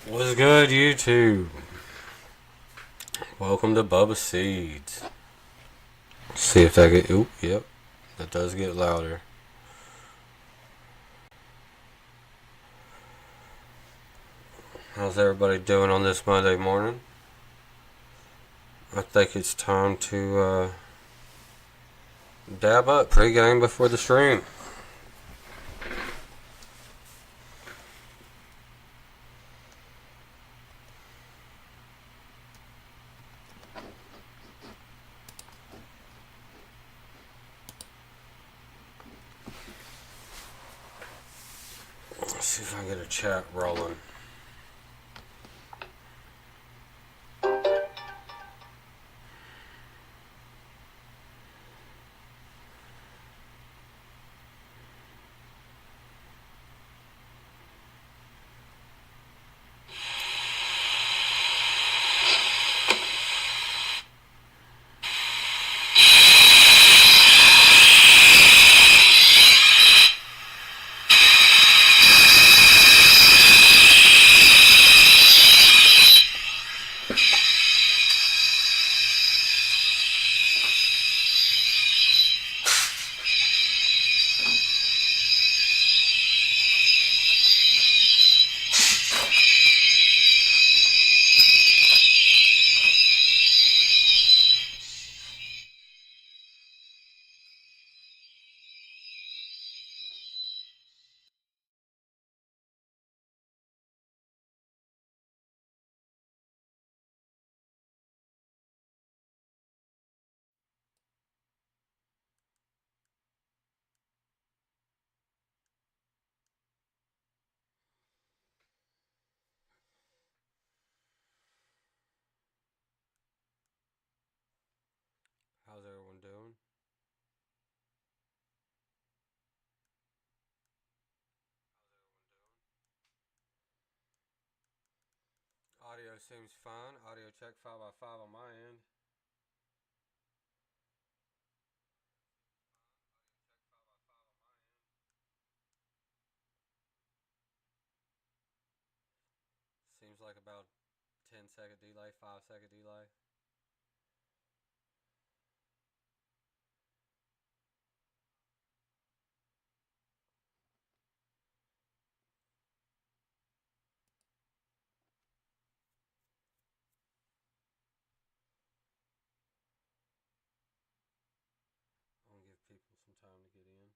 What's good, YouTube? Welcome to Bubba Seeds. See if that get. Oop, yep, that does get louder. How's everybody doing on this Monday morning? I think it's time to dab up pregame before the stream. Let's see if I can get a chat rolling. How's everyone doing? Audio seems fine. Audio check 5 by 5 on my end. Seems like about 10-second delay, 5-second delay. I'm gonna give people some time to get in.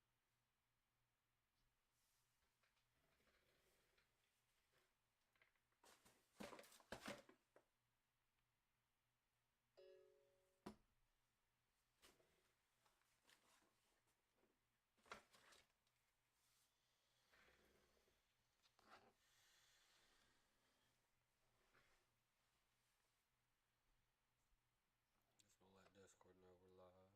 Just gonna let Discord know we're live.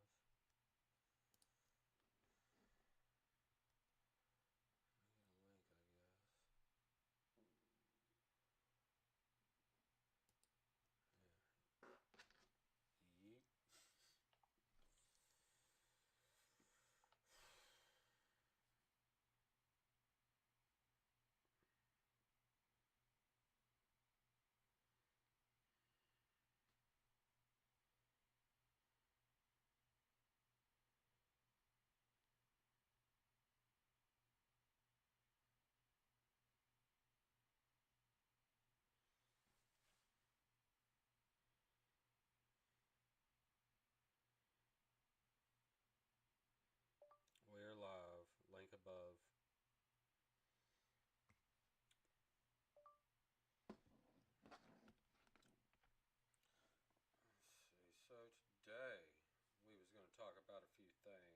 Get a link, I guess. Yeet. We're live. Link above. Let's see. So today we was gonna talk about a few things.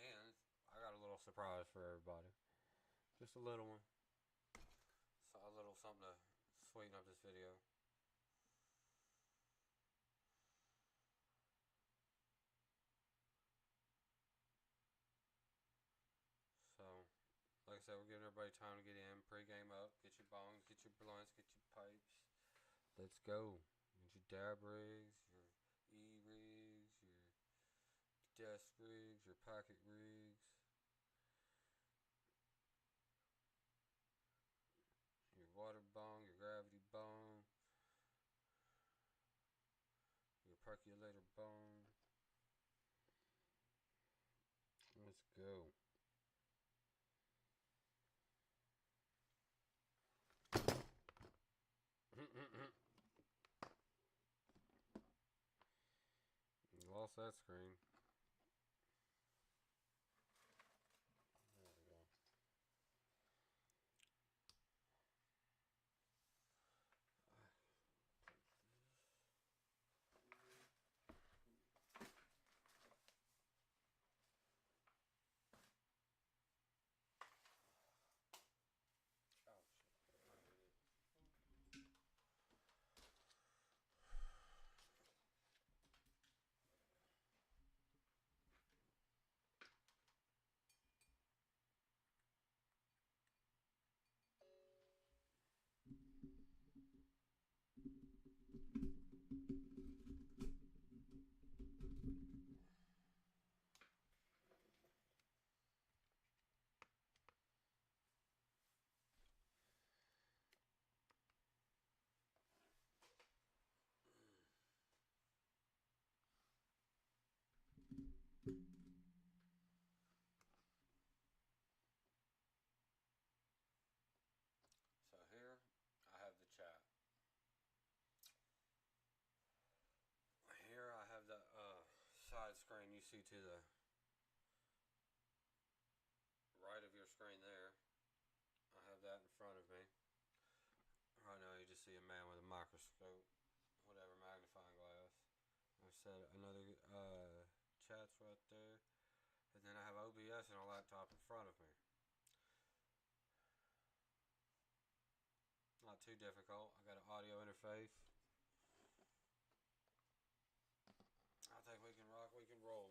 And I got a little surprise for everybody. Just a little one. So a little something to sweeten up this video. So, like I said, we're giving everybody time to get in, pre-game up, get your bongs, get your blunts, get your pipes. Let's go. Get your dab rigs, your E rigs, your desk rigs, your pocket rigs, your water bong, your gravity bong, your percolator bong. Let's go. Lost that screen. There we go. Oh shit. So here I have the chat. Here I have the side screen you see to the right of your screen there. I have that in front of me. Right now you just see a man with a microscope, whatever, magnifying glass. I said another chat's right there. And then I have OBS and a laptop in front of me. Not too difficult. I got an audio interface. I think we can rock, we can roll.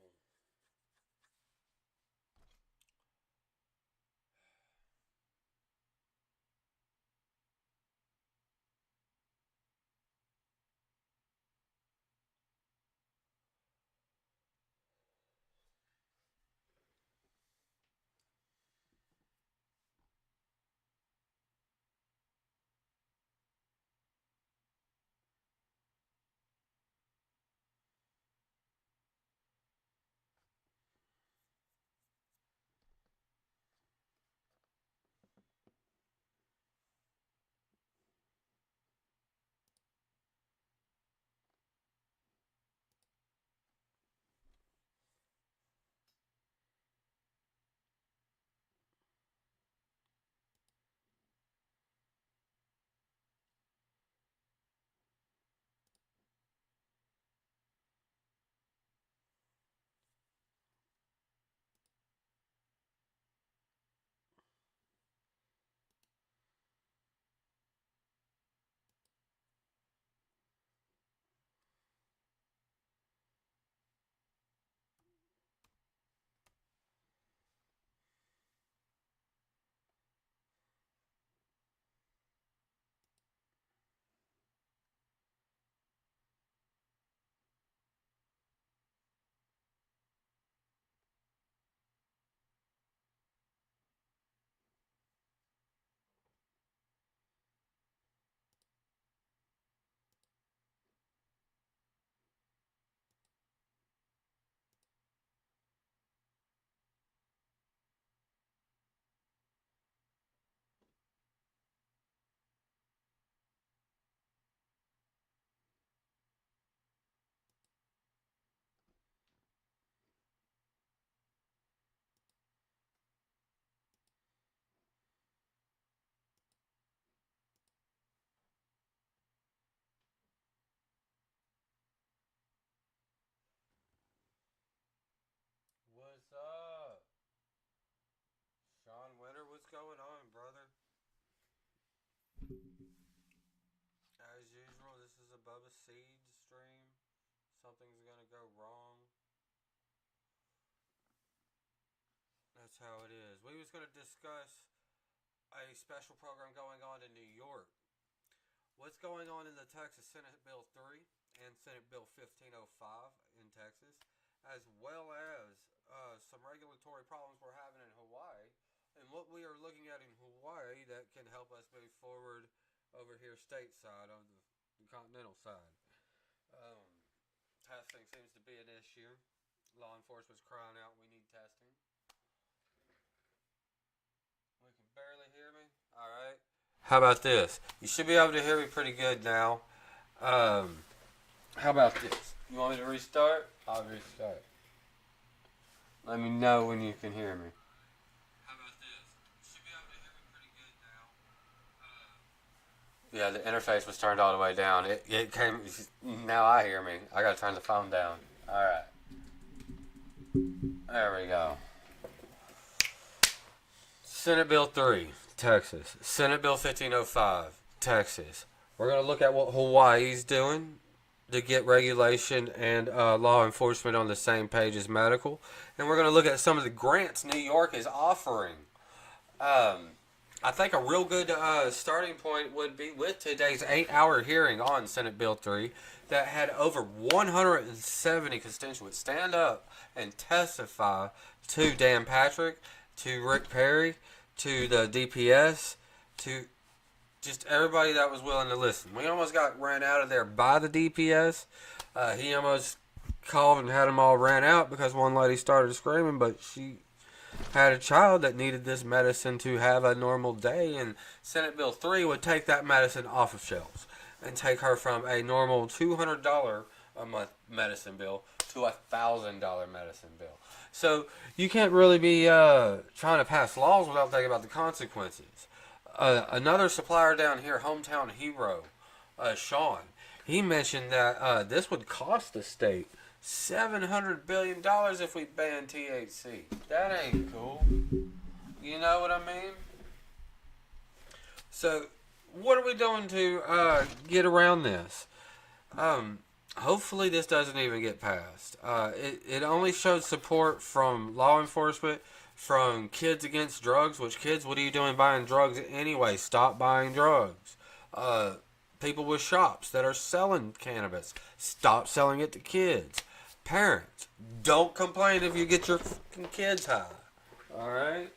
What's up? Sean Winter, what's going on, brother? As usual, this is a bubbaseeds stream. Something's gonna go wrong. That's how it is. We was gonna discuss a special program going on in New York. What's going on in the Texas Senate Bill 3 and Senate Bill 1505 in Texas, as well as some regulatory problems we're having in Hawaii, and what we are looking at in Hawaii that can help us move forward over here stateside on the continental side. Um, Testing seems to be an issue. Law enforcement's crying out, we need testing. We can barely hear me. All right. How about this? You should be able to hear me pretty good now. How about this? You want me to restart? I'll restart. Let me know when you can hear me. How about this? You should be able to hear me pretty good now. Yeah, the interface was turned all the way down. It came. Now I hear me. I gotta turn the phone down. All right. There we go. Senate Bill 3, Texas. Senate Bill 1505, Texas. We're going to look at what Hawaii's doing to get regulation and law enforcement on the same page as medical. And we're going to look at some of the grants New York is offering. I think a real good starting point would be with today's 8-hour hearing on Senate Bill 3 that had over 170 constituents stand up and testify to Dan Patrick, to Rick Perry, to the DPS, to just everybody that was willing to listen. We almost got ran out of there by the DPS. He almost called and had them all ran out because one lady started screaming, but she had a child that needed this medicine to have a normal day, and Senate Bill 3 would take that medicine off of shelves and take her from a normal $200 a month medicine bill to a $1,000 medicine bill. So you can't really be trying to pass laws without thinking about the consequences. Another supplier down here, Hometown Hero, Sean, he mentioned that this would cost the state $700 billion if we ban THC. That ain't cool. You know what I mean? So what are we doing to get around this? Hopefully this doesn't even get passed. It only showed support from law enforcement, from Kids Against Drugs, which kids, what are you doing buying drugs anyway? Stop buying drugs. People with shops that are selling cannabis, stop selling it to kids. Parents, don't complain if you get your fucking kids high. Alright?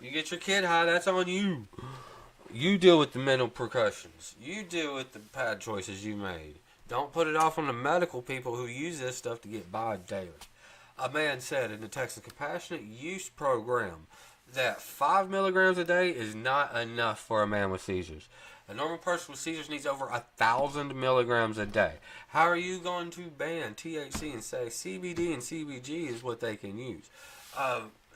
You get your kid high, that's on you. You deal with the mental percussions. You deal with the bad choices you made. Don't put it off on the medical people who use this stuff to get by daily. A man said in the Texas Compassionate Use Program that 5 milligrams a day is not enough for a man with seizures. A normal person with seizures needs over 1,000 milligrams a day. How are you going to ban THC and say CBD and CBG is what they can use?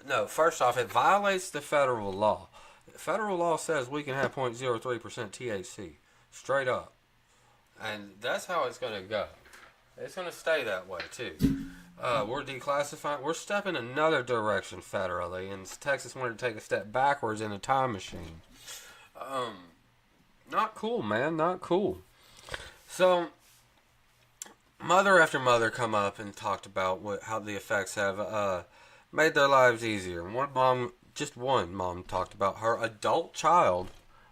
No, first off, it violates the federal law. Federal law says we can have 0.03% THC. Straight up. And that's how it's going to go. It's going to stay that way, too. We're declassifying. We're stepping another direction federally, and Texas wanted to take a step backwards in a time machine. Not cool, man. Not cool. So, mother after mother come up and talked about how the effects have made their lives easier. Just one mom talked about her adult child,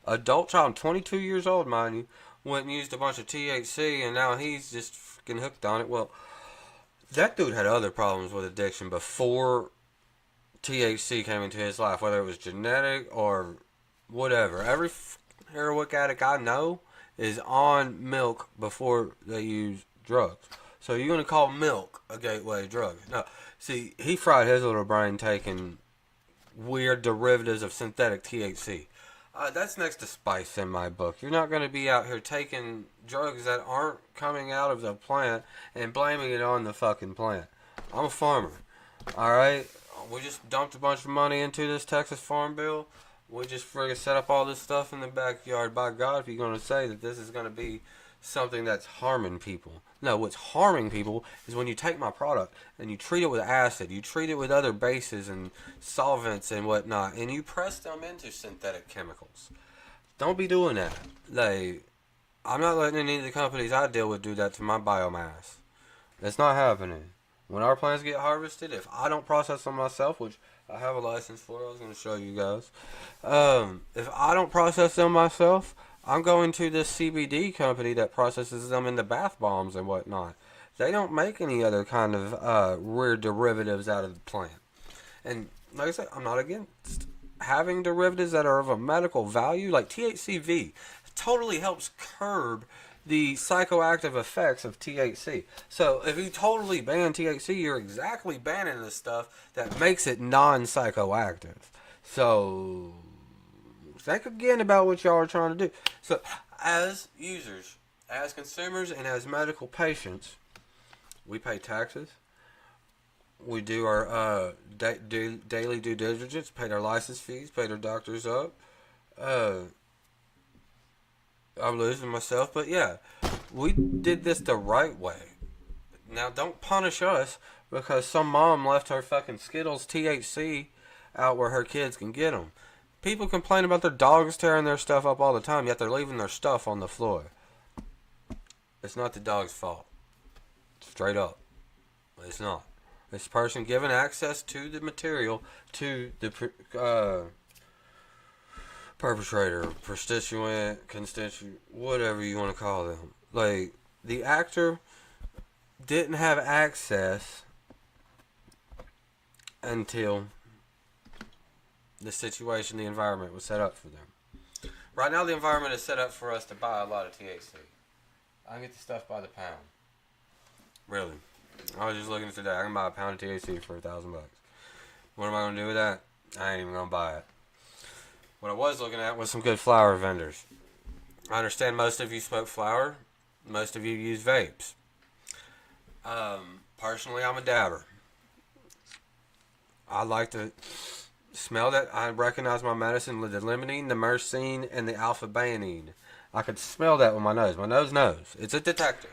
22 years old, mind you, went and used a bunch of THC, and now he's just freaking hooked on it. Well, that dude had other problems with addiction before THC came into his life, whether it was genetic or whatever. Every heroic addict I know is on milk before they use drugs. So you're going to call milk a gateway drug? No. See, he fried his little brain taking weird derivatives of synthetic THC. That's next to spice in my book. You're not going to be out here taking drugs that aren't coming out of the plant and blaming it on the fucking plant. I'm a farmer. Alright? We just dumped a bunch of money into this Texas Farm Bill. We just friggin' set up all this stuff in the backyard. By God, if you're going to say that this is going to be something that's harming people. No, what's harming people is when you take my product and you treat it with acid, you treat it with other bases and solvents and whatnot, and you press them into synthetic chemicals. Don't be doing that. I'm not letting any of the companies I deal with do that to my biomass. It's not happening. When our plants get harvested, if I don't process them myself, which I have a license for, I was going to show you guys. If I don't process them myself, I'm going to this CBD company that processes them into bath bombs and whatnot. They don't make any other kind of weird derivatives out of the plant. And like I said, I'm not against having derivatives that are of a medical value, like THCV. Totally helps curb the psychoactive effects of THC. So if you totally ban THC, you're exactly banning the stuff that makes it non-psychoactive. So think again about what y'all are trying to do. So as users, as consumers, and as medical patients, we pay taxes. We do our daily due diligence, paid our license fees, paid our doctors up. I'm losing myself, but yeah, we did this the right way. Now, don't punish us because some mom left her fucking Skittles THC out where her kids can get them. People complain about their dogs tearing their stuff up all the time, yet they're leaving their stuff on the floor. It's not the dog's fault. Straight up. It's not. This person given access to the material to the perpetrator, constituent, whatever you want to call them. Like, the actor didn't have access until the situation, the environment was set up for them. Right now, the environment is set up for us to buy a lot of THC. I can get the stuff by the pound. Really. I was just looking today. I can buy a pound of THC for $1,000. What am I going to do with that? I ain't even going to buy it. What I was looking at was some good flower vendors. I understand most of you smoke flower. Most of you use vapes. Personally, I'm a dabber. I like to smell that. I recognize my medicine with the limonene, the myrcene, and the alpha-banine. I could smell that with my nose. My nose knows. It's a detector.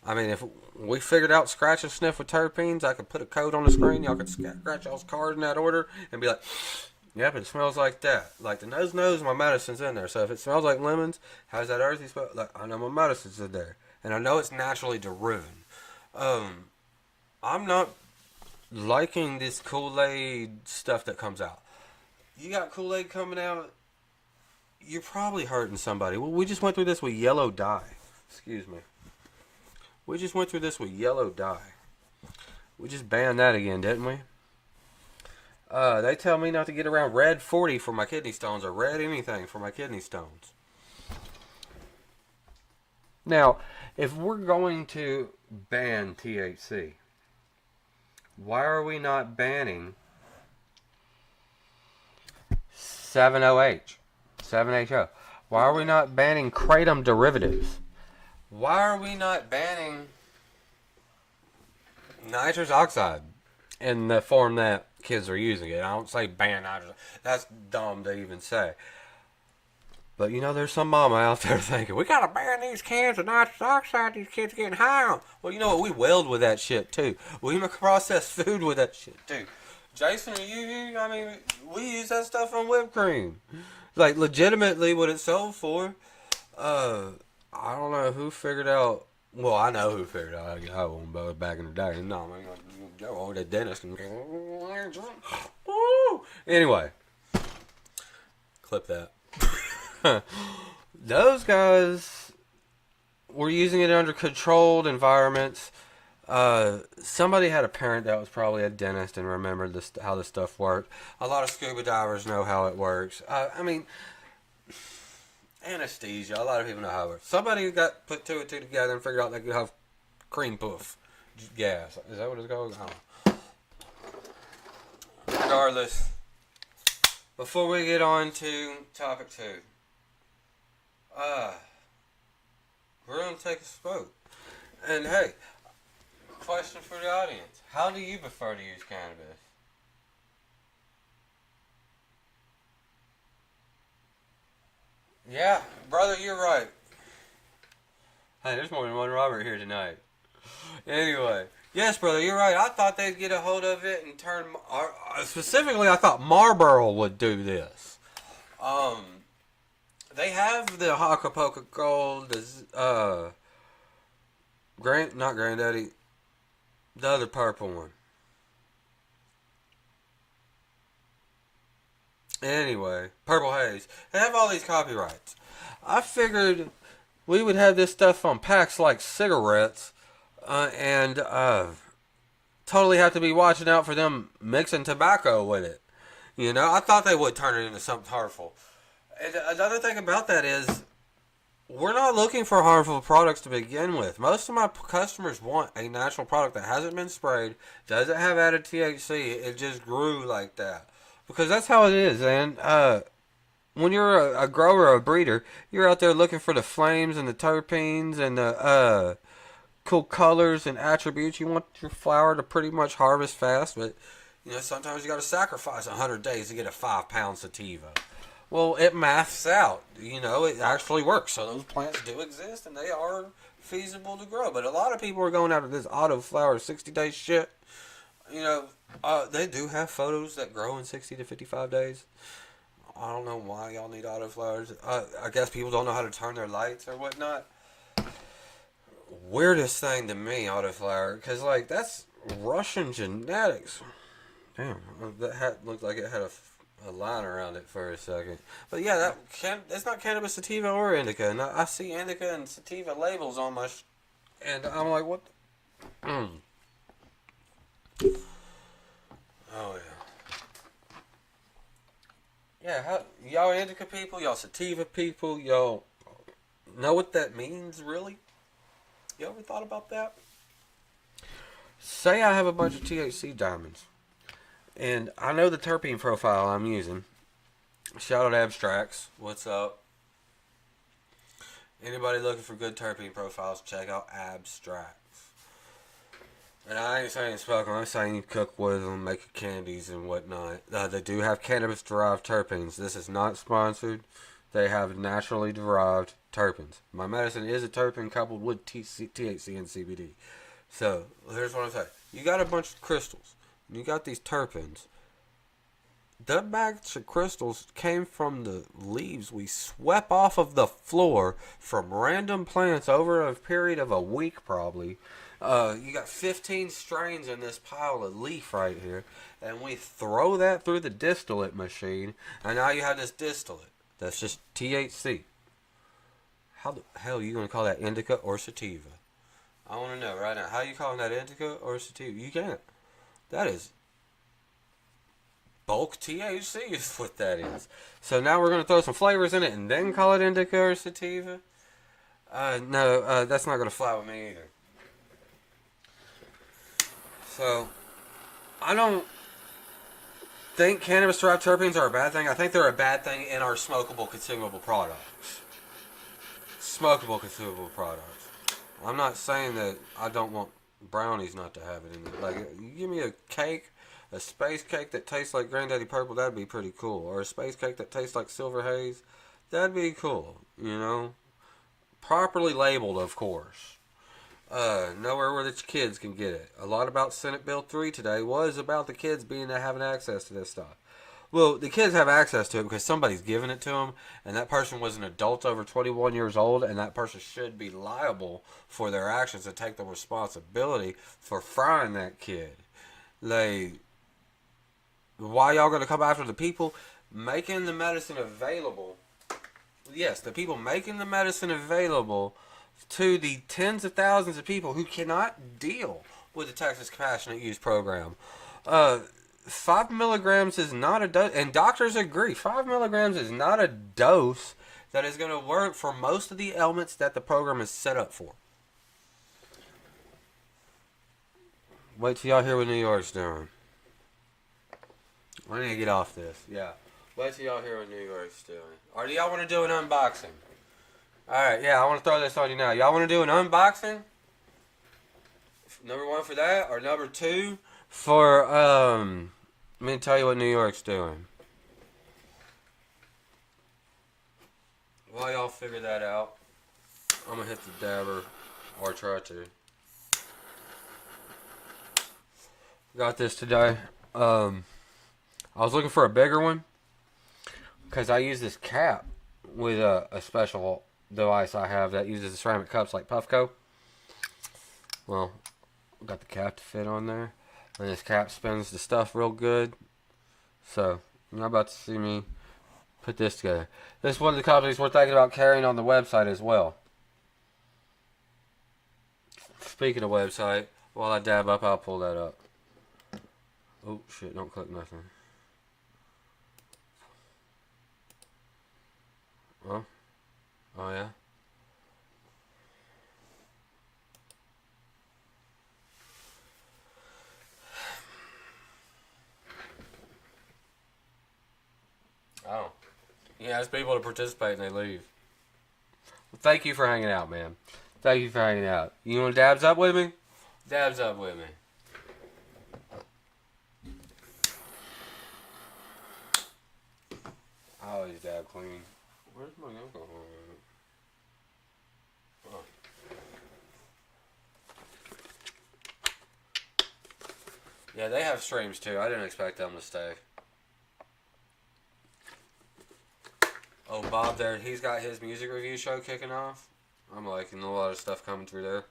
I mean, if we figured out scratch and sniff with terpenes, I could put a code on the screen. Y'all could scratch y'all's card in that order and be like, yep, it smells like that. Like, the nose knows my medicine's in there. So if it smells like lemons, has that earthy smell? Like, I know my medicine's in there. And I know it's naturally driven. I'm not liking this Kool-Aid stuff that comes out. You got Kool-Aid coming out, you're probably hurting somebody. Well, we just went through this with yellow dye. Excuse me. We just went through this with yellow dye. We just banned that again, didn't we? They tell me not to get around red 40 for my kidney stones or red anything for my kidney stones. Now, if we're going to ban THC, why are we not banning 7-OH, 7-HO? Why are we not banning kratom derivatives? Why are we not banning nitrous oxide in the form that kids are using it? I don't say ban nitrous. That's dumb to even say. But you know, there's some mama out there thinking, we gotta ban these cans of nitrous oxide, these kids getting high on. Well, you know what? We weld with that shit too. We make processed food with that shit too. Jason, are you? I mean, we use that stuff on whipped cream. Like, legitimately what it's sold for. I don't know who figured out. Well, I know who figured out. I won't go back in the day. No, I'm gonna go over to the dentist and. Anyway, clip that. Those guys were using it under controlled environments. Somebody had a parent that was probably a dentist and remembered how this stuff worked. A lot of scuba divers know how it works. I mean, anesthesia. A lot of people know how it works. Somebody got put two and two together and figured out they could have cream puff gas. Is that what it's called? I don't know. Regardless, before we get on to topic 2, we're going to take a smoke. And hey, question for the audience. How do you prefer to use cannabis? Yeah, brother, you're right. Hey, there's more than one Robert here tonight. Anyway, yes, brother, you're right. I thought they'd get a hold of it and turn. Specifically, I thought Marlboro would do this. They have the Acapulco Gold, not Granddaddy, the other purple one. Anyway, Purple Haze. They have all these copyrights. I figured we would have this stuff on packs like cigarettes, and totally have to be watching out for them mixing tobacco with it. You know, I thought they would turn it into something harmful. And another thing about that is, we're not looking for harmful products to begin with. Most of my customers want a natural product that hasn't been sprayed, doesn't have added THC, it just grew like that. Because that's how it is, and when you're a grower or a breeder, you're out there looking for the flames and the terpenes and the cool colors and attributes. You want your flower to pretty much harvest fast, but you know sometimes you got to sacrifice 100 days to get a 5 pound sativa. Well, it maths out. You know, it actually works. So those plants do exist and they are feasible to grow. But a lot of people are going out of this auto flower 60-day shit. You know, they do have photos that grow in 60 to 55 days. I don't know why y'all need autoflowers. I guess people don't know how to turn their lights or whatnot. Weirdest thing to me, autoflower, because like that's Russian genetics. Damn, that hat looked like it had a line around it for a second. But yeah, it's not cannabis sativa or indica. And I see indica and sativa labels on my, and I'm like, what? Oh yeah. Yeah, y'all indica people, y'all sativa people, y'all know what that means, really? You ever thought about that? Say I have a bunch of THC diamonds, and I know the terpene profile I'm using. Shout out Abstracts. What's up? Anybody looking for good terpene profiles, check out Abstracts. And I ain't saying smoke them, I'm saying you cook with them, make candies and whatnot. They do have cannabis-derived terpenes. This is not sponsored. They have naturally derived terpenes. My medicine is a terpene coupled with THC and CBD. So, here's what I'm saying. You got a bunch of crystals. You got these terpenes. That batch of crystals came from the leaves we swept off of the floor from random plants over a period of a week probably. You got 15 strains in this pile of leaf right here, and we throw that through the distillate machine, and now you have this distillate that's just THC. How the hell are you going to call that indica or sativa? I want to know right now. How are you calling that indica or sativa? You can't. That is bulk THC is what that is. So now we're going to throw some flavors in it and then call it indica or sativa? No, that's not going to fly with me either. So, I don't think cannabis-derived terpenes are a bad thing. I think they're a bad thing in our smokable, consumable products. Smokable, consumable products. I'm not saying that I don't want brownies not to have it in it. Like, you give me a cake, a space cake that tastes like Granddaddy Purple, that'd be pretty cool. Or a space cake that tastes like Silver Haze, that'd be cool, you know? Properly labeled, of course. Nowhere where the kids can get it. A lot about Senate Bill 3 today was about the kids having access to this stuff. Well, the kids have access to it because somebody's giving it to them, and that person was an adult over 21 years old, and that person should be liable for their actions and take the responsibility for frying that kid. Like, why y'all gonna come after the people making the medicine available? Yes, the people making the medicine available to the tens of thousands of people who cannot deal with the Texas Compassionate Use Program. 5 milligrams is not a dose, and doctors agree, 5 milligrams is not a dose that is going to work for most of the ailments that the program is set up for. Wait till y'all hear what New York's doing. I need to get off this. Yeah. Wait till y'all hear what New York's doing. Or do y'all want to do an unboxing? Alright, yeah, I want to throw this on you now. Y'all want to do an unboxing? Number 1 for that, or number 2 for, let me tell you what New York's doing. While y'all figure that out, I'm going to hit the dabber, or try to. Got this today. I was looking for a bigger one, because I use this cap with a special device I have that uses the ceramic cups like Puffco. Well, got the cap to fit on there, and this cap spins the stuff real good. So you're about to see me put this together. This is one of the companies we're thinking about carrying on the website as well. Speaking of website, while I dab up, I'll pull that up. Oh, shit, don't click nothing. Oh, oh yeah? Oh. He asks people to participate and they leave. Well, thank you for hanging out, man. Thank you for hanging out. You want to dabs up with me? Dabs up with me. I always dab clean. Where's my alcohol? Oh. Yeah, they have streams too. I didn't expect them to stay. Oh, Bob there, he's got his music review show kicking off. I'm liking a lot of stuff coming through there.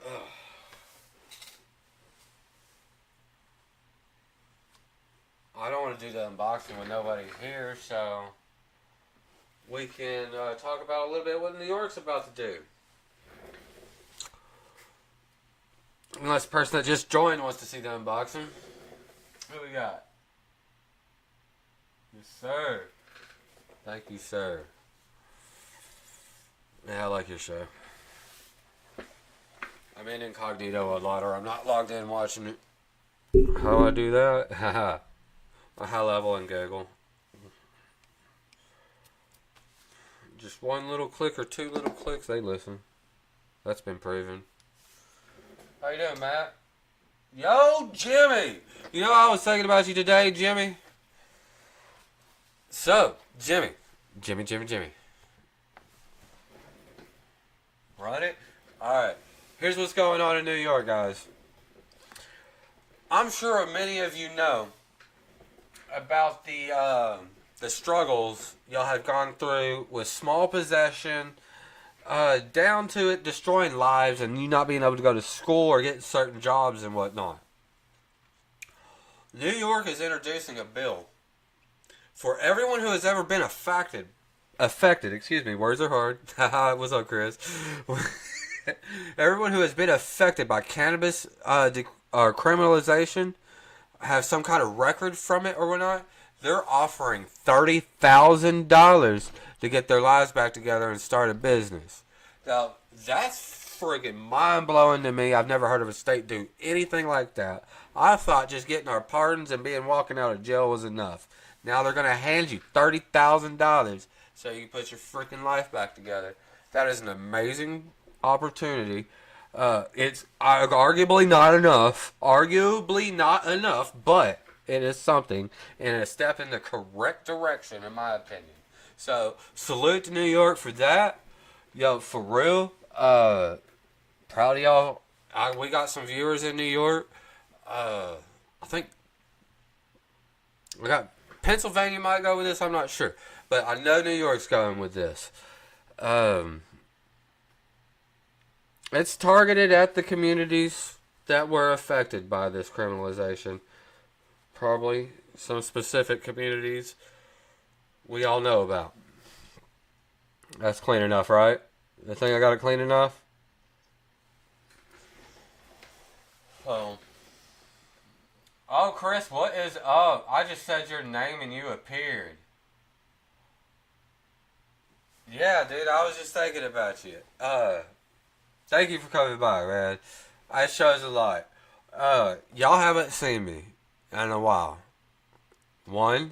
Ugh. I don't want to do the unboxing when nobody's here, so we can talk about a little bit what New York's about to do. Unless the person that just joined wants to see the unboxing. Who we got? Yes, sir. Thank you, sir. Yeah, I like your show. I'm in incognito a lot, or I'm not logged in watching it. How do I do that? Haha. A high level and Google. Just one little click or two little clicks, they listen. That's been proven. How you doing, Matt? Yo, Jimmy! You know, I was thinking about you today, Jimmy. So, Jimmy. Jimmy. Run it? Alright. Here's what's going on in New York, guys. I'm sure many of you know about the struggles y'all have gone through with small possession, down to it destroying lives and you not being able to go to school or get certain jobs and whatnot. New York is introducing a bill for everyone who has ever been affected, words are hard. Haha, what's up, Chris? Everyone who has been affected by cannabis criminalization, have some kind of record from it or whatnot, they're offering $30,000 to get their lives back together and start a business. Now, that's friggin' mind-blowing to me. I've never heard of a state do anything like that. I thought just getting our pardons and walking out of jail was enough. Now they're going to hand you $30,000 so you can put your freaking life back together. That is an amazing opportunity. It's arguably not enough. But it is something and a step in the correct direction, in my opinion. So, salute to New York for that. Yo, for real. Proud of y'all. We got some viewers in New York. I think we got Pennsylvania might go with this. I'm not sure, but I know New York's going with this. It's targeted at the communities that were affected by this criminalization. Probably some specific communities we all know about. That's clean enough, right? I think I got it clean enough? Oh, Chris, what is up? I just said your name and you appeared. Yeah, dude, I was just thinking about you. Thank you for coming by, man. It shows a lot. Y'all haven't seen me in a while. One,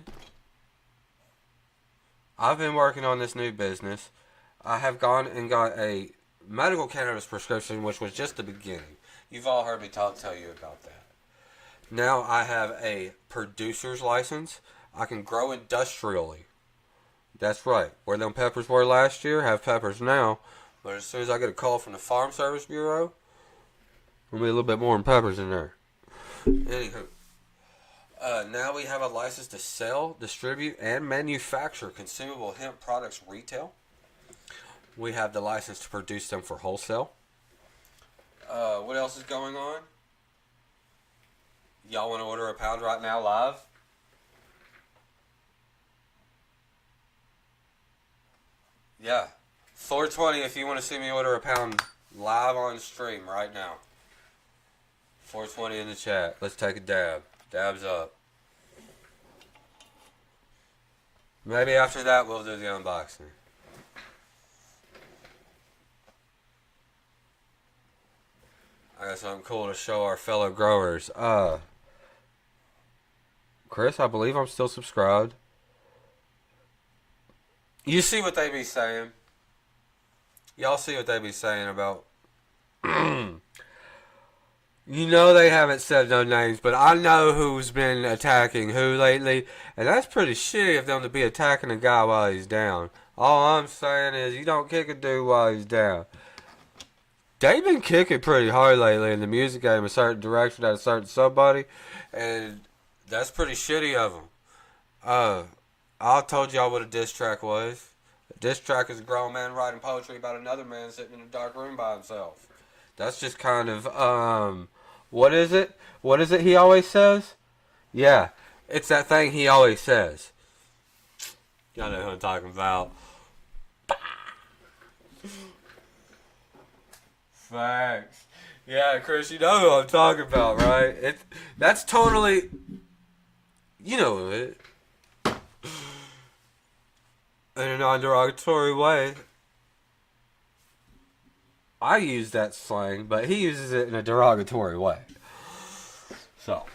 I've been working on this new business. I have gone and got a medical cannabis prescription, which was just the beginning. You've all heard me tell you about that. Now I have a producer's license. I can grow industrially. That's right. Where them peppers were last year, have peppers now. But as soon as I get a call from the Farm Service Bureau, there'll be a little bit more than peppers in there. Anywho, now we have a license to sell, distribute, and manufacture consumable hemp products retail. We have the license to produce them for wholesale. What else is going on? Y'all want to order a pound right now live? Yeah. 420 if you want to see me order a pound live on stream right now. 420 in the chat. Let's take a dab. Dabs up. Maybe after that we'll do the unboxing. I got something cool to show our fellow growers. Chris, I believe I'm still subscribed. You see what they be saying? Y'all see what they be saying about... You know they haven't said no names, but I know who's been attacking who lately, and that's pretty shitty of them to be attacking a guy while he's down. All I'm saying is you don't kick a dude while he's down. They've been kicking pretty hard lately in the music game, a certain direction at a certain somebody, and that's pretty shitty of them. I told y'all what a diss track was. A diss track is a grown man writing poetry about another man sitting in a dark room by himself. That's just kind of, what is it? What is it he always says? Yeah, it's that thing he always says. Y'all know who I'm talking about. Facts. Yeah, Chris, you know who I'm talking about, right? That's totally, you know it. In a non-derogatory way. I use that slang, but he uses it in a derogatory way. So,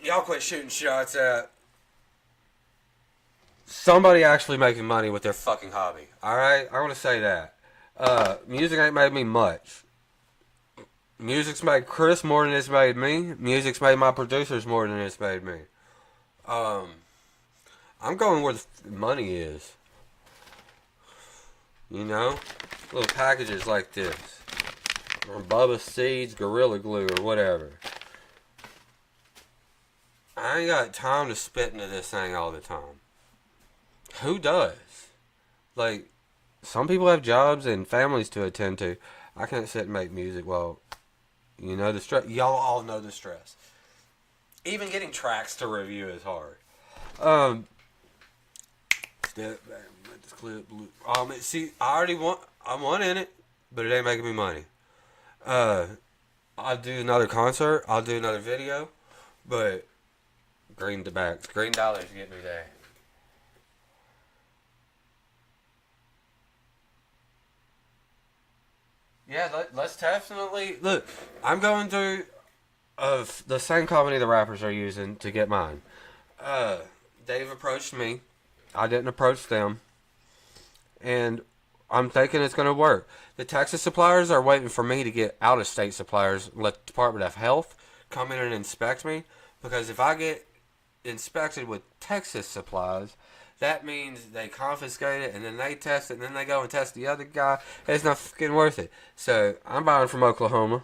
y'all quit shooting shots at somebody actually making money with their fucking hobby. Alright? I want to say that. Music ain't made me much. Music's made Chris more than it's made me. Music's made my producers more than it's made me. I'm going where the money is. You know? Little packages like this. Or bubbaseeds, Gorilla Glue, or whatever. I ain't got time to spit into this thing all the time. Who does? Like, some people have jobs and families to attend to. I can't sit and make music while, you know, the stress. Y'all all know the stress. Even getting tracks to review is hard. Step back, let this clip blue. See, I'm one in it, but it ain't making me money. I'll do another concert, I'll do another video, but green dollars get me there. Yeah, let's definitely look. I'm going through the same company the rappers are using to get mine. They've approached me. I didn't approach them, and I'm thinking it's going to work. The Texas suppliers are waiting for me to get out-of-state suppliers. Let the Department of Health come in and inspect me, because if I get inspected with Texas supplies, that means they confiscate it, and then they test it, and then they go and test the other guy. It's not fucking worth it. So, I'm buying from Oklahoma.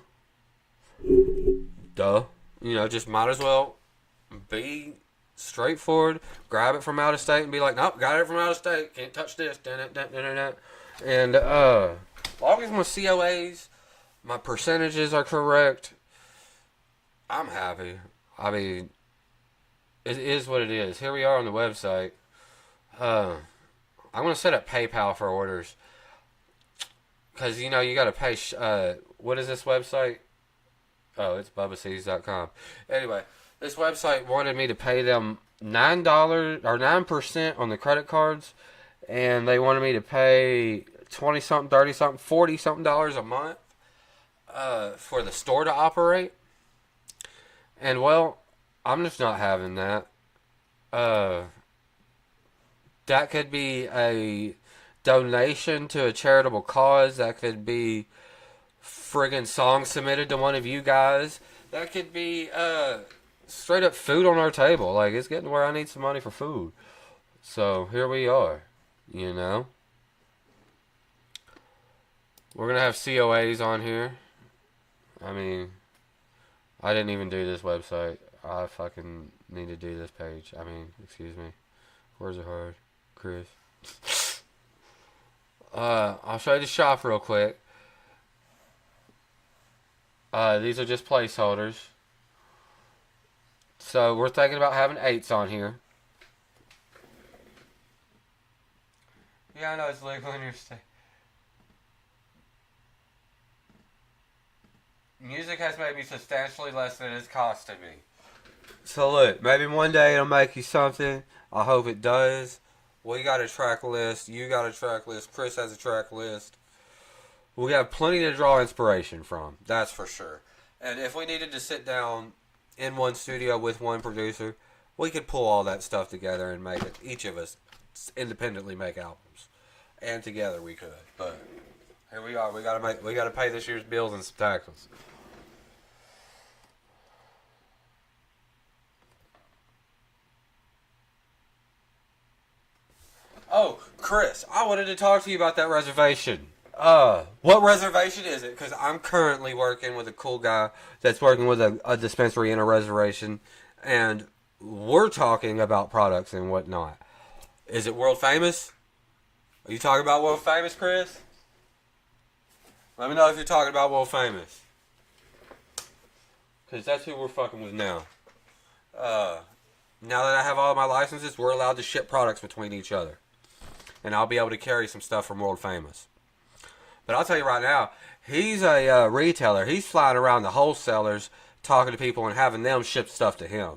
Duh. You know, just might as well be straightforward. Grab it from out of state and be like, nope, got it from out of state. Can't touch this. And, long as my COAs, my percentages are correct, I'm happy. I mean, it is what it is. Here we are on the website. I'm going to set up PayPal for orders. Because, you know, you got to pay... what is this website? Oh, it's bubbaseeds.com. Anyway, this website wanted me to pay them $9 or 9% on the credit cards. And they wanted me to pay 20-something, 30-something, 40-something dollars a month for the store to operate. And, well, I'm just not having that. That could be a donation to a charitable cause. That could be friggin' song submitted to one of you guys. That could be straight up food on our table. Like, it's getting where I need some money for food. So, here we are. You know? We're going to have COAs on here. I mean, I didn't even do this website. I fucking need to do this page. I mean, excuse me. Words are hard. Chris. I'll show you the shop real quick. These are just placeholders. So we're thinking about having 8s on here. Yeah, I know it's legal in your state. Music has made me substantially less than it's costing me. So look, maybe one day it'll make you something. I hope it does. We got a track list. You got a track list. Chris has a track list. We have plenty to draw inspiration from. That's for sure. And if we needed to sit down in one studio with one producer, we could pull all that stuff together and make it. Each of us independently make albums, and together we could. But here we are. We gotta pay this year's bills and some taxes. Oh, Chris, I wanted to talk to you about that reservation. What reservation is it? Because I'm currently working with a cool guy that's working with a dispensary in a reservation, and we're talking about products and whatnot. Is it world famous? Are you talking about world famous, Chris? Let me know if you're talking about world famous. Because that's who we're fucking with now. Uh, Now that I have all my licenses, we're allowed to ship products between each other. And I'll be able to carry some stuff from world famous. But I'll tell you right now, he's a retailer. He's flying around the wholesalers, talking to people and having them ship stuff to him.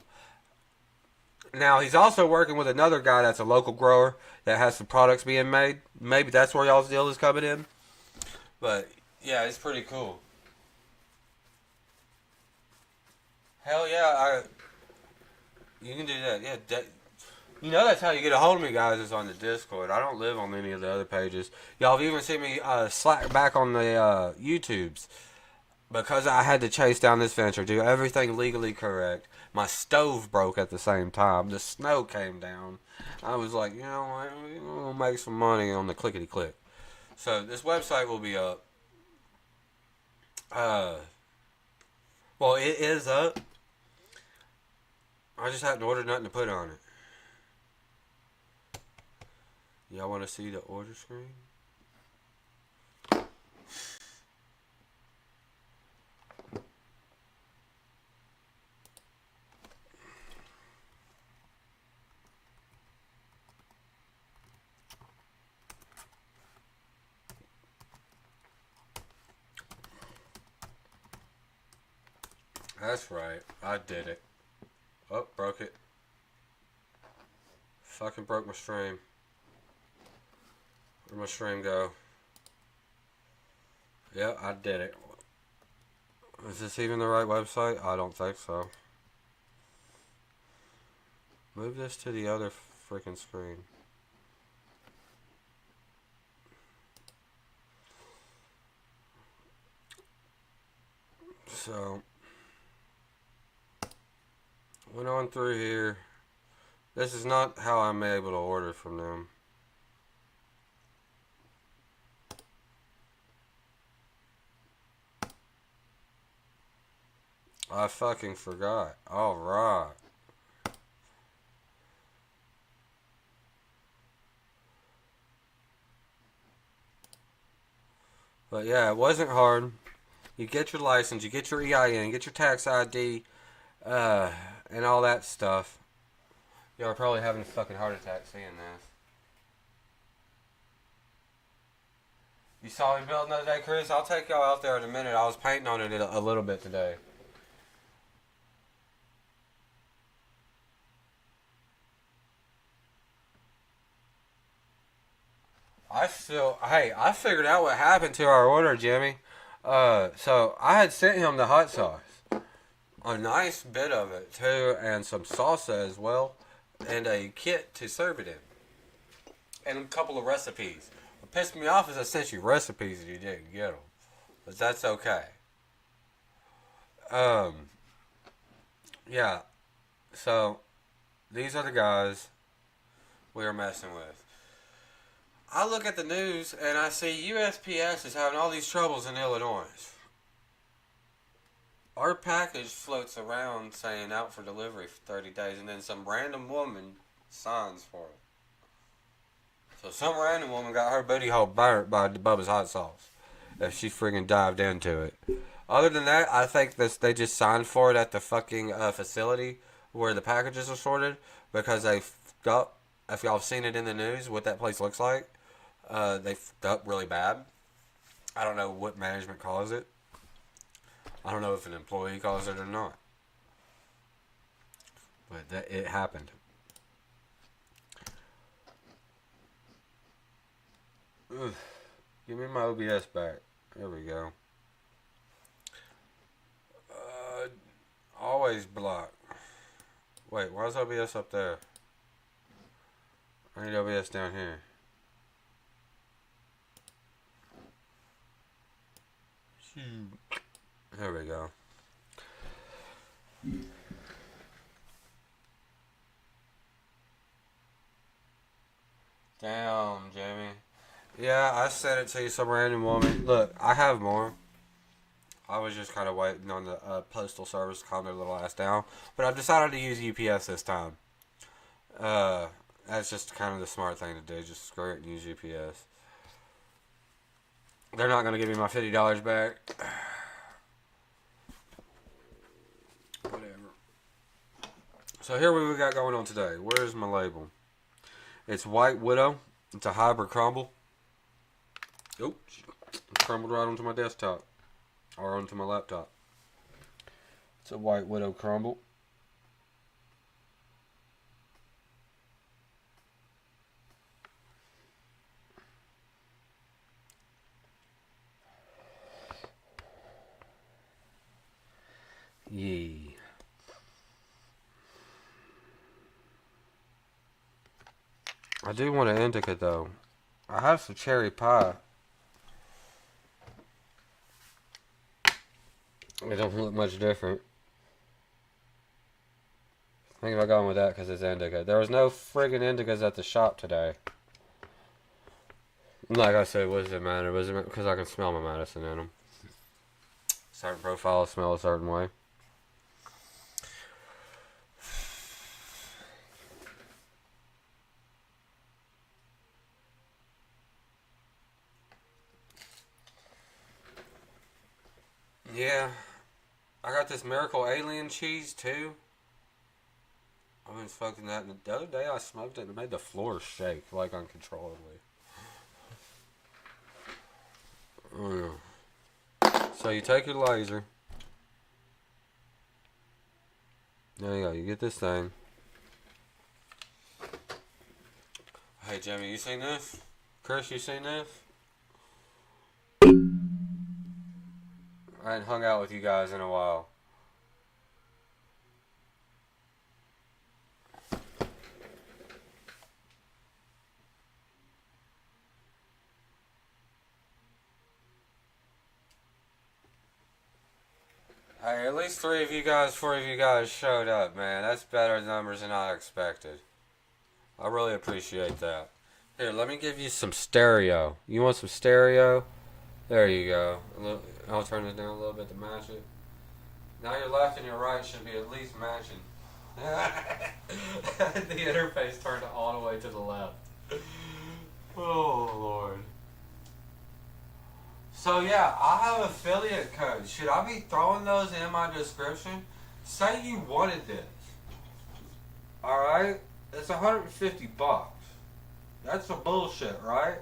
Now, he's also working with another guy that's a local grower that has some products being made. Maybe that's where y'all's deal is coming in. But, yeah, it's pretty cool. Hell yeah, you can do that. Yeah, you know that's how you get a hold of me, guys, is on the Discord. I don't live on any of the other pages. Y'all have even seen me slack back on the YouTubes. Because I had to chase down this venture, do everything legally correct. My stove broke at the same time. The snow came down. I was like, you know what, we're going to make some money on the clickety-click. So this website will be up. Uh, well, it is up. I just haven't ordered nothing to put on it. Y'all want to see the order screen? That's right. I did it. Oh, broke it. Fucking broke my stream. Where'd my stream go? Yeah, I did it. Is this even the right website? I don't think so. Move this to the other freaking screen. So, went on through here. This is not how I'm able to order from them. I fucking forgot. Alright. But yeah, it wasn't hard. You get your license, you get your EIN, get your tax ID, and all that stuff. Y'all are probably having a fucking heart attack seeing this. You saw me building the other day, Chris? I'll take y'all out there in a minute. I was painting on it a little bit today. I figured out what happened to our order, Jimmy. So I had sent him the hot sauce, a nice bit of it too, and some salsa as well, and a kit to serve it in, and a couple of recipes. What pissed me off is I sent you recipes and you didn't get them, but that's okay. Um, yeah. So these are the guys we are messing with. I look at the news and I see USPS is having all these troubles in Illinois. Our package floats around saying out for delivery for 30 days, and then some random woman signs for it. So some random woman got her booty hole burnt by Bubba's hot sauce if she friggin' dived into it. Other than that, I think this they just signed for it at the fucking facility where the packages are sorted because they got. If y'all have seen it in the news, what that place looks like, They fucked up really bad. I don't know what management caused it. I don't know if an employee caused it or not. But it happened. Ugh. Give me my OBS back. There we go. Uh, Always block. Wait, why is OBS up there? I need OBS down here. There we go. Damn, Jamie. Yeah, I sent it to you, some random woman. Look, I have more. I was just kind of waiting on the postal service to calm their little ass down. But I've decided to use UPS this time. That's just kind of the smart thing to do. Just screw it and use UPS. They're not going to give me my $50 back. Whatever. So here we got going on today. Where's my label? It's White Widow. It's a hybrid crumble. Oops. Crumbled right onto my desktop. Or onto my laptop. It's a White Widow crumble. Yee. I do want an indica though. I have some cherry pie. It don't look much different. I think about going with that because it's indica. There was no friggin' indicas at the shop today. Like I said, what does it matter? Was it because I can smell my medicine in them? Certain profiles smell a certain way. Yeah. I got this Miracle Alien cheese too. I've been smoking that. And the other day I smoked it and it made the floor shake like uncontrollably. Oh, yeah. So you take your laser. There you go. You get this thing. Hey Jimmy, you seen this? Chris, you seen this? I hadn't hung out with you guys in a while. Hey, at least 4 of you guys showed up, man. That's better numbers than I expected. I really appreciate that. Here, let me give you some stereo. You want some stereo? There you go. I'll turn this down a little bit to match it. Now your left and your right should be at least matching. The interface turned all the way to the left. Oh, Lord. So, yeah, I have affiliate codes. Should I be throwing those in my description? Say you wanted this. Alright? It's $150. That's some bullshit, right?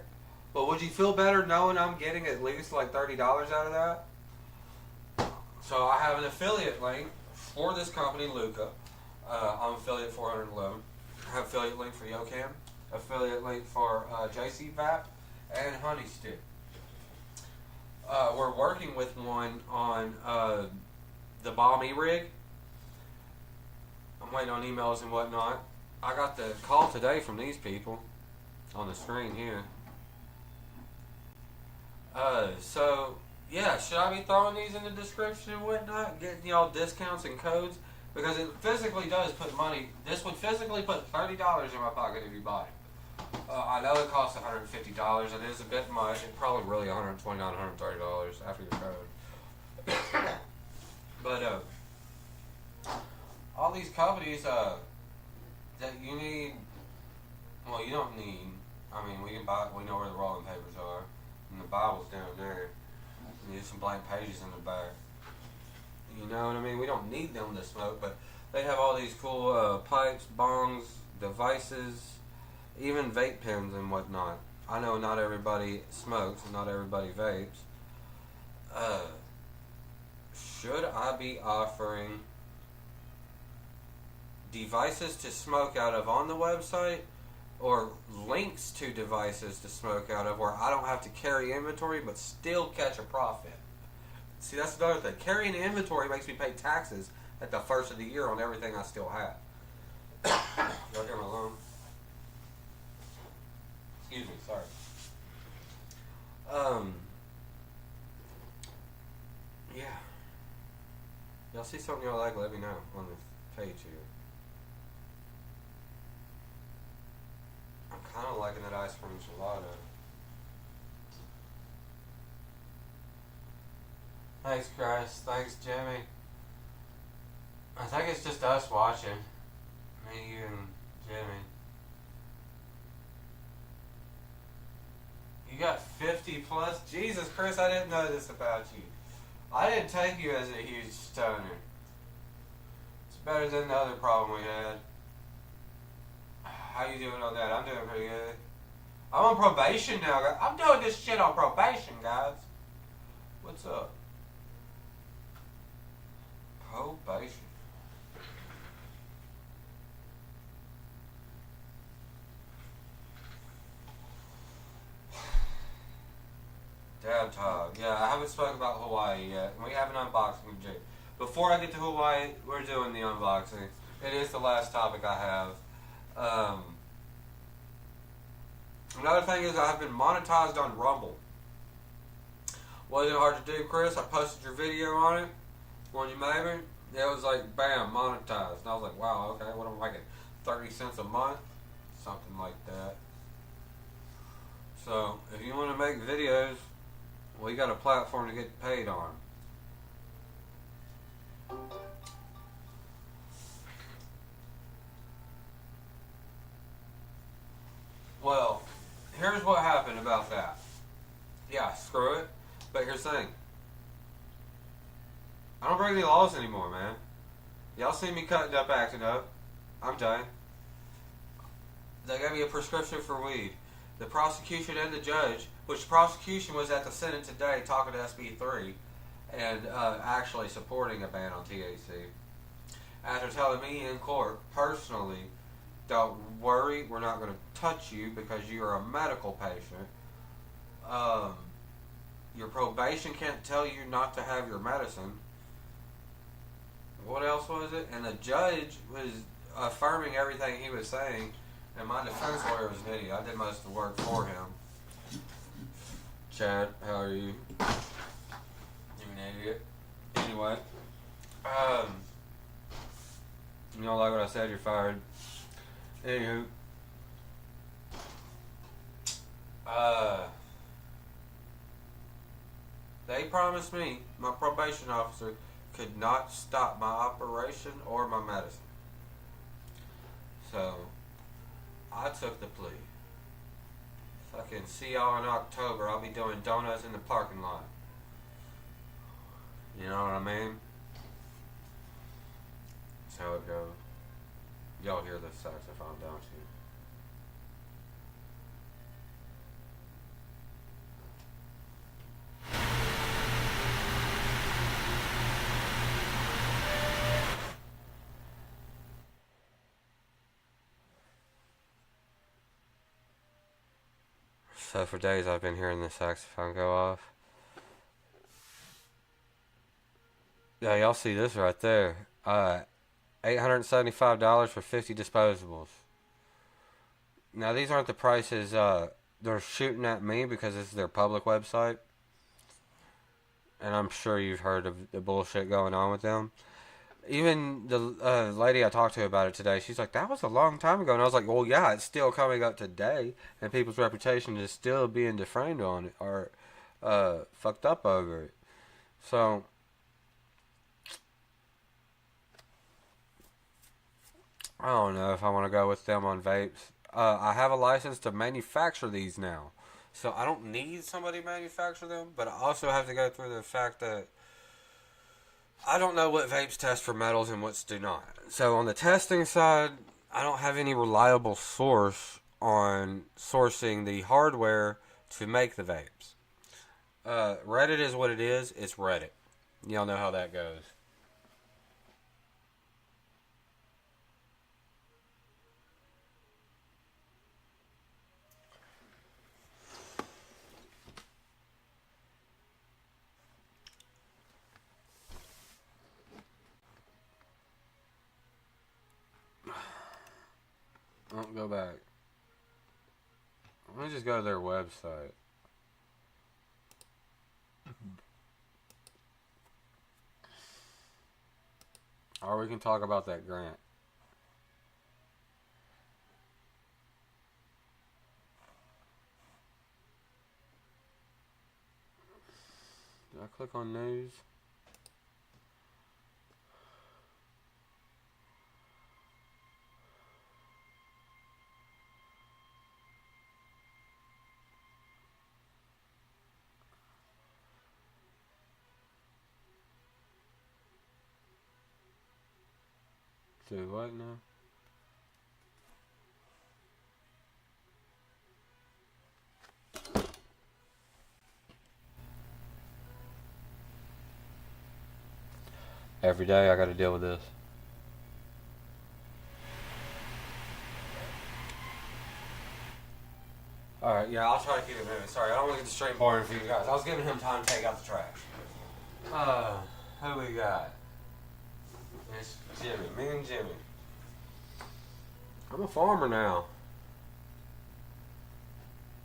But would you feel better knowing I'm getting at least like $30 out of that? So I have an affiliate link for this company, Luca. I'm affiliate 411. I have affiliate link for Yocan, affiliate link for JCVAP, and Honey Stick. We're working with one on the Bomb E-Rig. I'm waiting on emails and whatnot. I got the call today from these people on the screen here. So, yeah, should I be throwing these in the description and whatnot? Getting y'all discounts and codes? Because it physically does put money. This would physically put $30 in my pocket if you bought it. I know it costs $150. It is a bit much. It's probably really $129, $130 after your code. But, all these companies, that you need, well, you don't need. I mean, we can buy. We know where the rolling papers are, and the Bible's down there. And there's some blank pages in the back. You know what I mean? We don't need them to smoke, but they have all these cool pipes, bongs, devices, even vape pens and whatnot. I know not everybody smokes and not everybody vapes. Uh, should I be offering devices to smoke out of on the website, or links to devices to smoke out of where I don't have to carry inventory but still catch a profit? See, that's another thing. Carrying inventory makes me pay taxes at the first of the year on everything I still have. Y'all hear my alarm? Excuse me, sorry. Um, yeah. Y'all see something y'all like, let me know on this page here. I'm kind of liking that ice cream gelato. Thanks, Chris. Thanks, Jimmy. I think it's just us watching. Me, you, and Jimmy. You got 50 plus? Jesus, Chris, I didn't know this about you. I didn't take you as a huge stoner. It's better than the other problem we had. How you doing on that? I'm doing pretty good. I'm on probation now, guys. I'm doing this shit on probation, guys. What's up? Probation. Dad talk. Yeah, I haven't spoken about Hawaii yet. We have an unboxing, Jake. Before I get to Hawaii, we're doing the unboxing. It is the last topic I have. Another thing is I've been monetized on Rumble. Wasn't hard to do, Chris. I posted your video on it when you made me. It was like, bam, monetized. And I was like, wow, okay, what am I making? 30 cents a month? Something like that. So, if you want to make videos, well, you got a platform to get paid on. Well, here's what happened about that. Yeah, screw it. But here's the thing. I don't break any laws anymore, man. Y'all see me cutting up, acting up. I'm done. They gave me a prescription for weed. The prosecution and the judge, which the prosecution was at the Senate today talking to SB3 and actually supporting a ban on THC. After telling me in court, personally, don't worry, we're not going to touch you because you're a medical patient. Your probation can't tell you not to have your medicine. What else was it? And the judge was affirming everything he was saying, and my defense lawyer was an idiot. I did most of the work for him. Chad, how are you? You an idiot. Anyway, you don't like what I said, you're fired. Anywho, they promised me, my probation officer, could not stop my operation or my medicine. So, I took the plea. Fucking see y'all in October. I'll be doing donuts in the parking lot. You know what I mean? That's how it goes. Y'all hear the saxophone, don't you? So for days I've been hearing the saxophone go off. Yeah, y'all see this right there. $875 for 50 disposables. Now these aren't the prices they're shooting at me because this is their public website. And I'm sure you've heard of the bullshit going on with them. Even the lady I talked to about it today, she's like, that was a long time ago. And I was like, well, yeah, it's still coming up today. And people's reputation is still being defamed on it or fucked up over it. So, I don't know if I want to go with them on vapes. I have a license to manufacture these now. So, I don't need somebody to manufacture them. But I also have to go through the fact that I don't know what vapes test for metals and what's do not. So on the testing side, I don't have any reliable source on sourcing the hardware to make the vapes. Reddit is what it is. It's Reddit. Y'all know how that goes. Don't go back. Let me just go to their website. Or we can talk about that grant. Did I click on news? Do what now? Every day I gotta deal with this. Alright, yeah, I'll try to keep it moving. Sorry, I don't want to get the stream boring for you guys. I was giving him time to take out the trash. Who we got? It's Jimmy. Me and Jimmy. I'm a farmer now.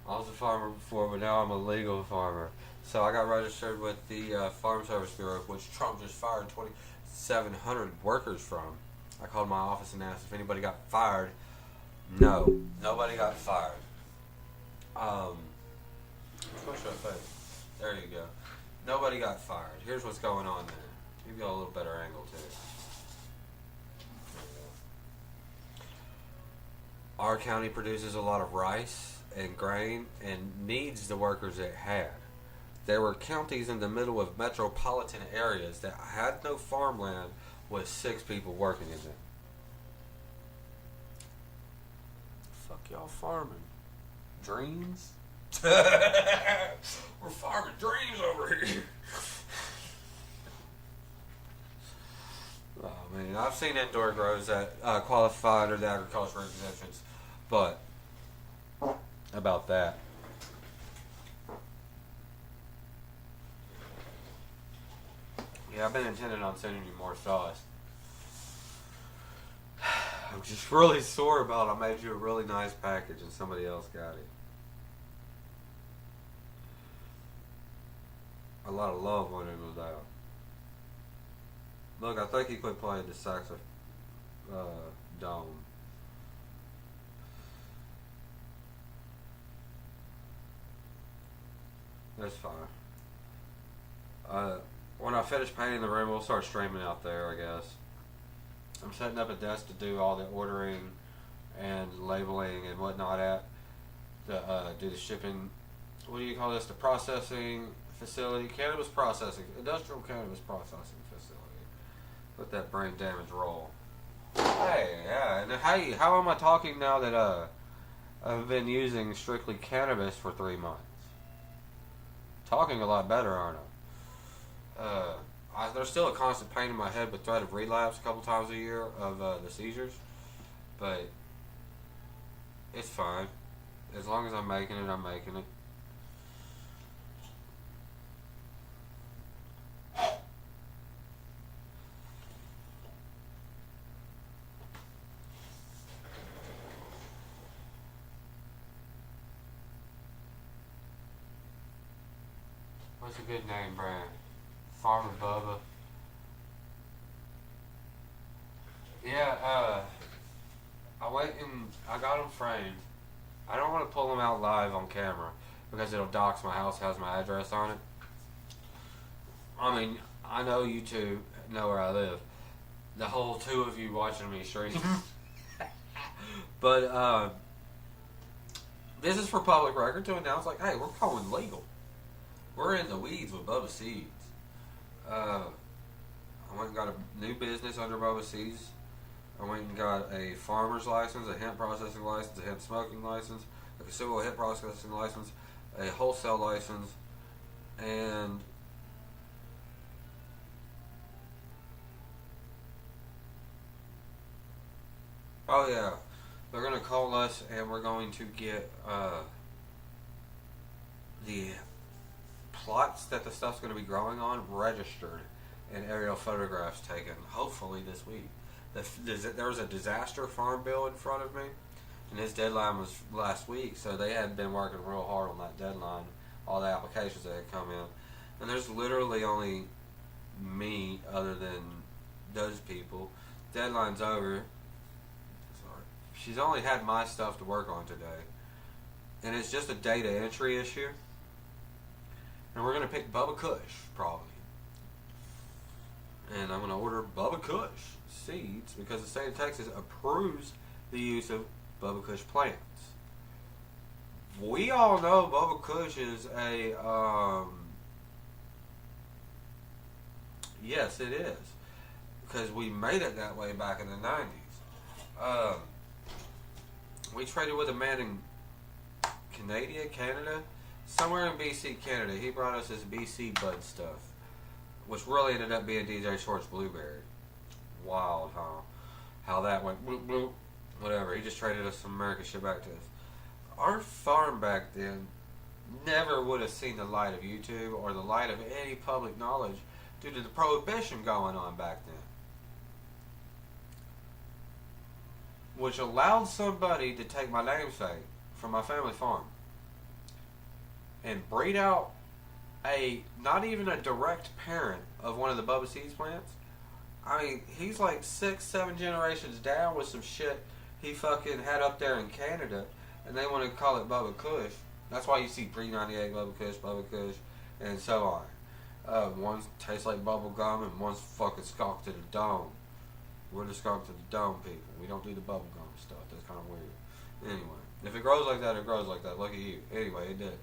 I was a farmer before, but now I'm a legal farmer. So I got registered with the Farm Service Bureau, which Trump just fired 2,700 workers from. I called my office and asked if anybody got fired. No, nobody got fired. What should I say? There you go. Nobody got fired. Here's what's going on there. Give you all a little better angle to it. Our county produces a lot of rice and grain and needs the workers it had. There were counties in the middle of metropolitan areas that had no farmland with 6 people working in them. Fuck y'all farming. Dreams? We're farming dreams over here. Oh man, I've seen indoor grows that qualify under the agricultural exemptions, but about that. Yeah, I've been intending on sending you more sauce. I'm just really sore about I made you a really nice package and somebody else got it. A lot of love went into that. Look, I think he quit playing the saxophone dome. That's fine. When I finish painting the room, we'll start streaming out there, I guess. I'm setting up a desk to do all the ordering and labeling and whatnot at. To do the shipping. What do you call this? The processing facility? Cannabis processing. Industrial cannabis processing facility. Let that brain damage roll. Hey, yeah. And hey, how am I talking now that I've been using strictly cannabis for 3 months? Talking a lot better, aren't I? There's still a constant pain in my head with threat of relapse a couple times a year of the seizures, but it's fine. As long as I'm making it, I'm making it. What's a good name, Brand? Farmer Bubba. Yeah, I went and I got them framed. I don't want to pull them out live on camera because it'll dox my house, has my address on it. I mean, I know you two know where I live. The whole 2 of you watching me stream. But, this is for public record to announce, like, hey, we're going legal. We're in the weeds with bubbaseeds. I went and got a new business under bubbaseeds. I went and got a farmer's license, a hemp processing license, a hemp smoking license, a consumable hemp processing license, a wholesale license, and oh yeah, they're gonna call us and we're going to get the plots that the stuff's going to be growing on registered and aerial photographs taken, hopefully this week. There was a disaster farm bill in front of me, and his deadline was last week, so they had been working real hard on that deadline, all the applications that had come in. And there's literally only me, other than those people. Deadline's over. Sorry. She's only had my stuff to work on today. And it's just a data entry issue. And we're going to pick Bubba Kush, probably. And I'm going to order Bubba Kush seeds because the state of Texas approves the use of Bubba Kush plants. We all know Bubba Kush is a, yes it is. Because we made it that way back in the 90s. We traded with a man in Canada, somewhere in BC, Canada. He brought us his BC bud stuff, which really ended up being DJ Short's blueberry. Wild, huh? How that went bloop bloop. Whatever. He just traded us some American shit back to us. Our farm back then never would have seen the light of YouTube or the light of any public knowledge due to the prohibition going on back then, which allowed somebody to take my namesake from my family farm and breed out not even a direct parent of one of the bubbaseeds plants. I mean, he's like 6, 7 generations down with some shit he fucking had up there in Canada, and they want to call it Bubba Kush. That's why you see pre-98 Bubba Kush, and so on. One tastes like bubble gum, and one's fucking skunk to the dome. We're the skunk to the dome people. We don't do the bubble gum stuff. That's kind of weird. Anyway, if it grows like that, it grows like that. Look at you. Anyway, it did.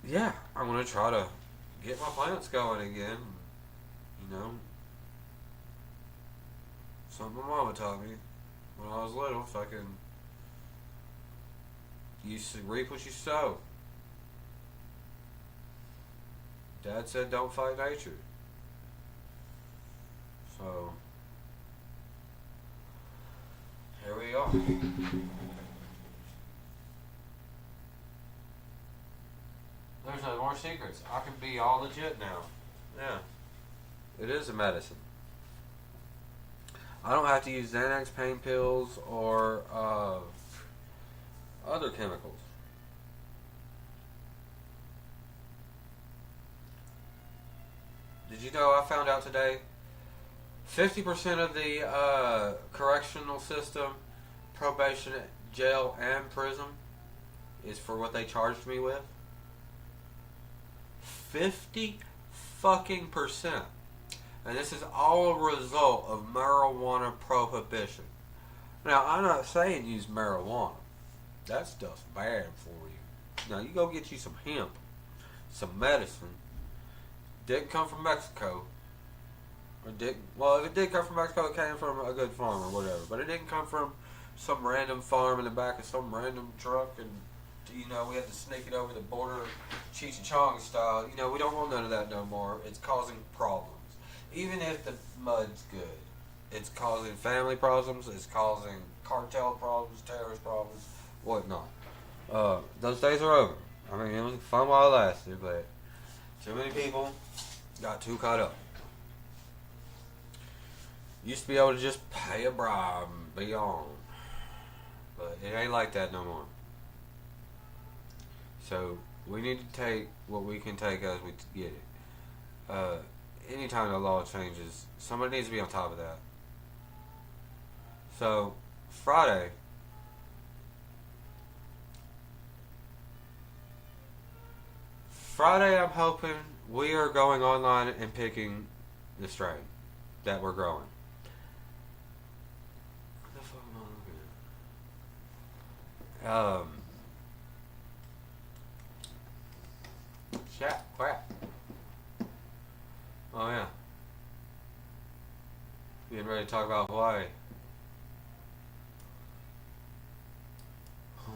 Yeah, I'm gonna try to get my plants going again. You know, something my mama taught me when I was little. Fucking, you reap what you sow. Dad said, "Don't fight nature." So here we are. There's no more secrets. I can be all legit now. Yeah. It is a medicine. I don't have to use Xanax pain pills or other chemicals. Did you know I found out today 50% of the correctional system, probation, jail, and prison is for what they charged me with? 50 fucking percent. And this is all a result of marijuana prohibition. Now, I'm not saying use marijuana. That stuff's bad for you. Now, you go get you some hemp, some medicine. Didn't come from Mexico. Well, if it did come from Mexico, it came from a good farm or whatever. But it didn't come from some random farm in the back of some random truck and, you know, we had to sneak it over the border Cheech and Chong style. You know, we don't want none of that no more. It's causing problems. Even if the mud's good, it's causing family problems, it's causing cartel problems, terrorist problems, whatnot. Those days are over. I mean, it was fun while it lasted, but too many people got too caught up. Used to be able to just pay a bribe and be on. But it ain't like that no more. So we need to take what we can take as we get it. Anytime the law changes, somebody needs to be on top of that. So Friday, I'm hoping we are going online and picking the strain that we're growing. What the fuck am I looking at? Shit, crap. Oh yeah. You ready to talk about Hawaii.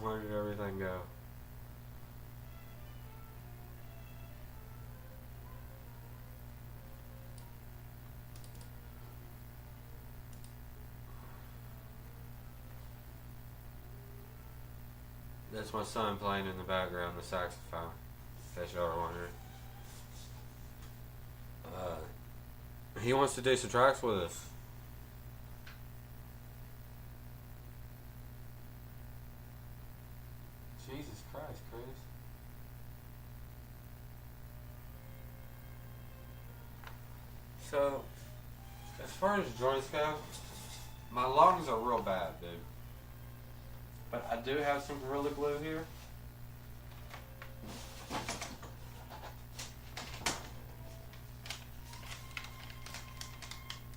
Where did everything go? That's my son playing in the background, the saxophone. In case y'all are wondering. He wants to do some tracks with us. Jesus Christ, Chris. So, as far as joints go, my lungs are real bad, dude. But I do have some Gorilla Glue here.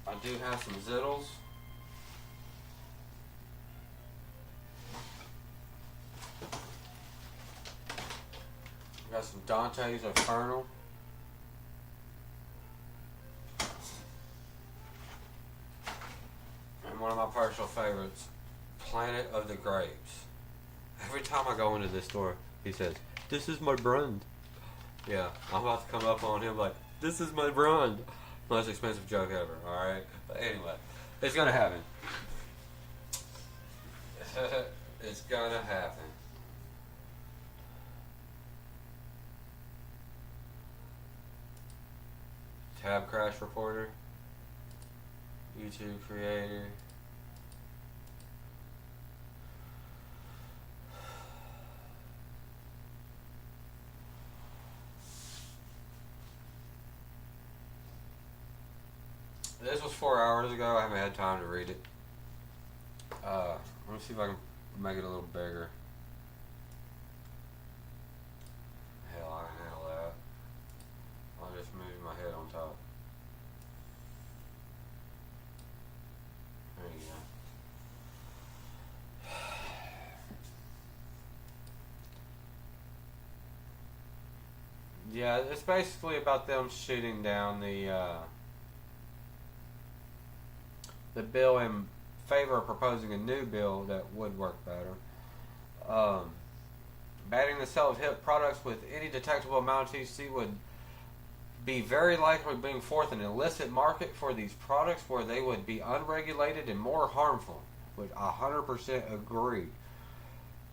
I do have some Zittles. I got some Dante's Infernal. And one of my personal favorites, Planet of the Grapes. Every time I go into this store, he says, "This is my brand." Yeah, I'm about to come up on him like, "This is my brand." Most expensive joke ever, alright? But anyway, it's gonna happen. It's gonna happen. Tab Crash Reporter. YouTube creator. This was 4 hours ago. I haven't had time to read it. Let me see if I can make it a little bigger. Hell, I can handle that. I'll just move my head on top. There you go. Yeah, it's basically about them shooting down the bill in favor of proposing a new bill that would work better. Banning the sale of hemp products with any detectable amount of THC would be very likely bring forth an illicit market for these products where they would be unregulated and more harmful. Would 100% agree.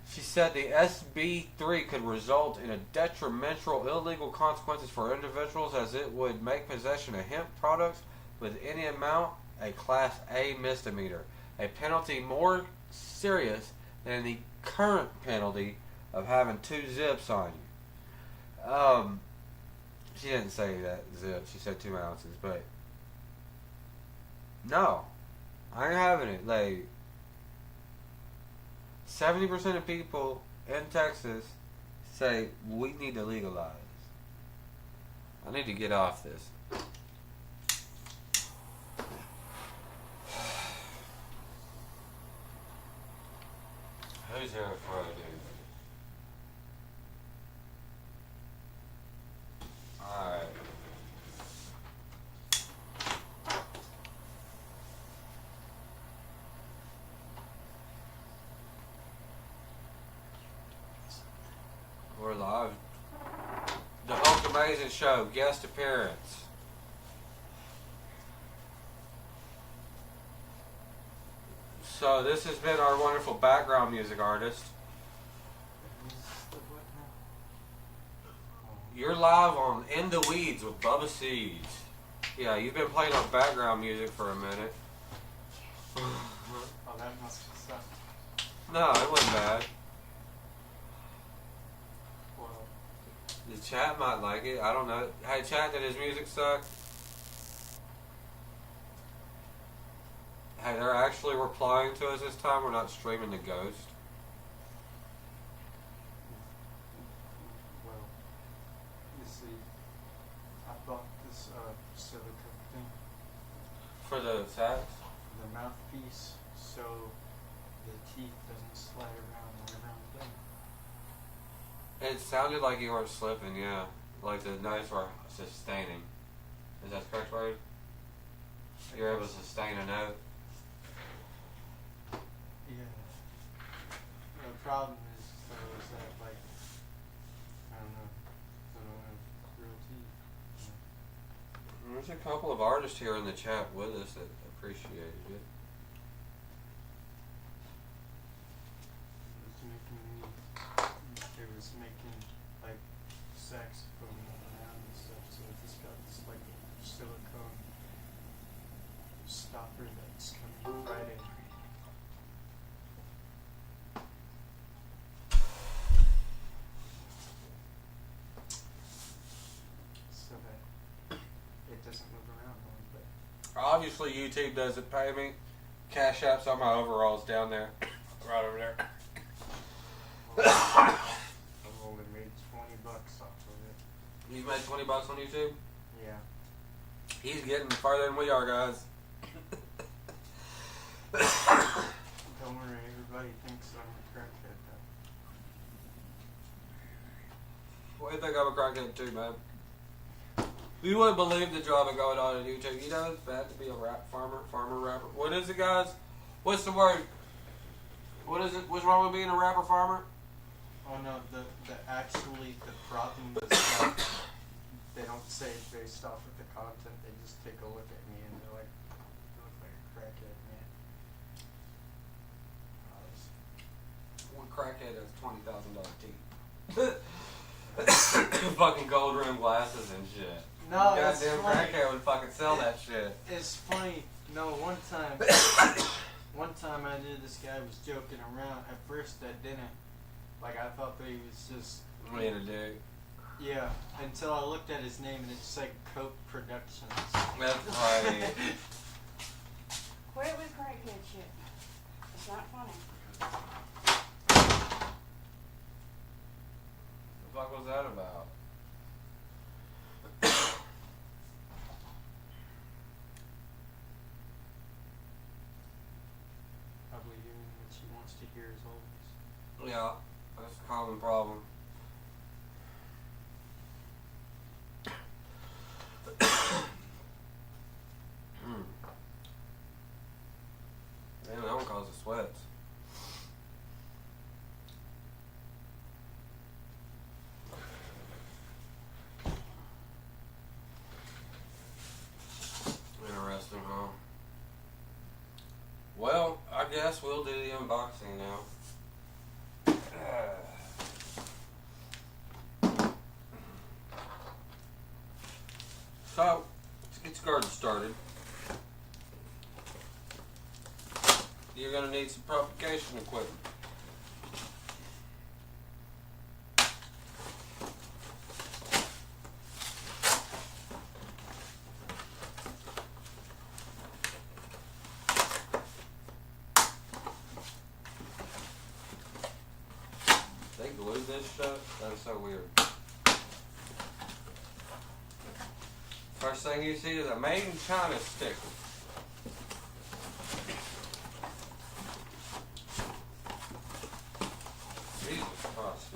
She said the SB3 could result in a detrimental illegal consequences for individuals as it would make possession of hemp products with any amount a Class A misdemeanor, a penalty more serious than the current penalty of having 2 zips on you. She didn't say that zip, she said 2 ounces, but no, I ain't having it. Like, 70% of people in Texas say we need to legalize. I need to get off this. Who's here for it, dude? Alright. We're live. The Hulk Amazing Show, guest appearance. So this has been our wonderful background music artist. You're live on In the Weeds with bubbaseeds. Yeah, you've been playing our background music for a minute. Oh, that must have sucked. No, it wasn't bad. Well, The chat might like it. I don't know. Hey, chat, did his music suck? Hey, they're actually replying to us this time. We're not streaming the ghost. well, you see, I bought this silica thing For the sax? for the mouthpiece so the teeth doesn't slide around and around them. It sounded like you weren't slipping, yeah. Like the notes were sustaining. Is that the correct word? You're able to sustain a note. Yeah. The problem is though is that like I don't know, I don't have real teeth. There's a couple of artists here in the chat with us that appreciated it. It was making like saxophone around and stuff, so it just got this like silicone stopper that's coming Friday. So that it doesn't move around a little bit. Obviously, YouTube doesn't pay me. Cash App's on my overalls down there. Right over there. I've only made $20 off of it. You've made $20 on YouTube? Yeah. He's getting farther than we are, guys. Don't worry, everybody thinks I'm a crackhead though. Well, I think I'm a crackhead too, man. You wouldn't believe the drama going on in YouTube. You know it's bad to be a farmer rapper. What is it, guys? What's the word? What is it? What's wrong with being a rapper farmer? Oh no, the problem is that they don't say it based off of the content. They just take a look at me and they're like, "You look like a crackhead, man." One crackhead has $20,000 teeth. Fucking gold rimmed glasses and shit. No, goddamn crackhead would fucking sell that shit. It's funny. No, one time I knew this guy was joking around. At first I didn't. Like I thought that he was just being a dick. Yeah, until I looked at his name and it said Coke Productions. That's right. Quit with crackhead shit. It's not funny. What the fuck was that about? Probably doing what she wants to hear as always. Yeah, that's a common problem. Man, that one causes sweats. Interesting, huh? Well, I guess we'll do the unboxing now. So, let's get the garden started. You're going to need some propagation equipment. They glued this shut? That's so weird. First thing you see is a made in China sticker. Jesus Christ,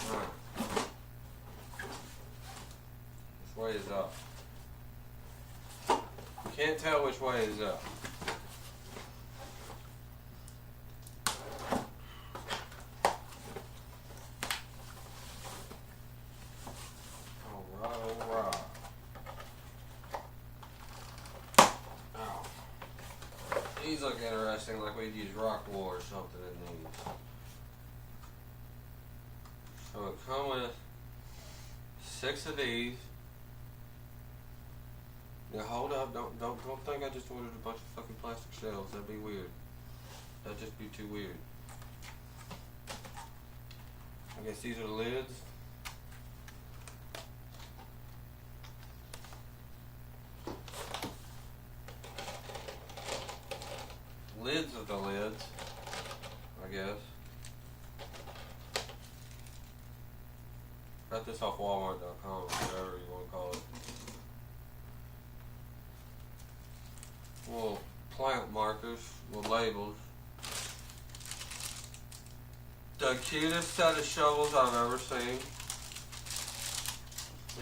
Alright. Which way is up? You can't tell which way is up. These look interesting, like we'd use rock wool or something in these. So it come with 6 of these. Now hold up, don't think I just ordered a bunch of fucking plastic shells. That'd be weird. That'd just be too weird. I guess these are the lids. Lids of the lids, I guess. Got this off Walmart.com, whatever you want to call it. Little plant markers with labels. The cutest set of shovels I've ever seen.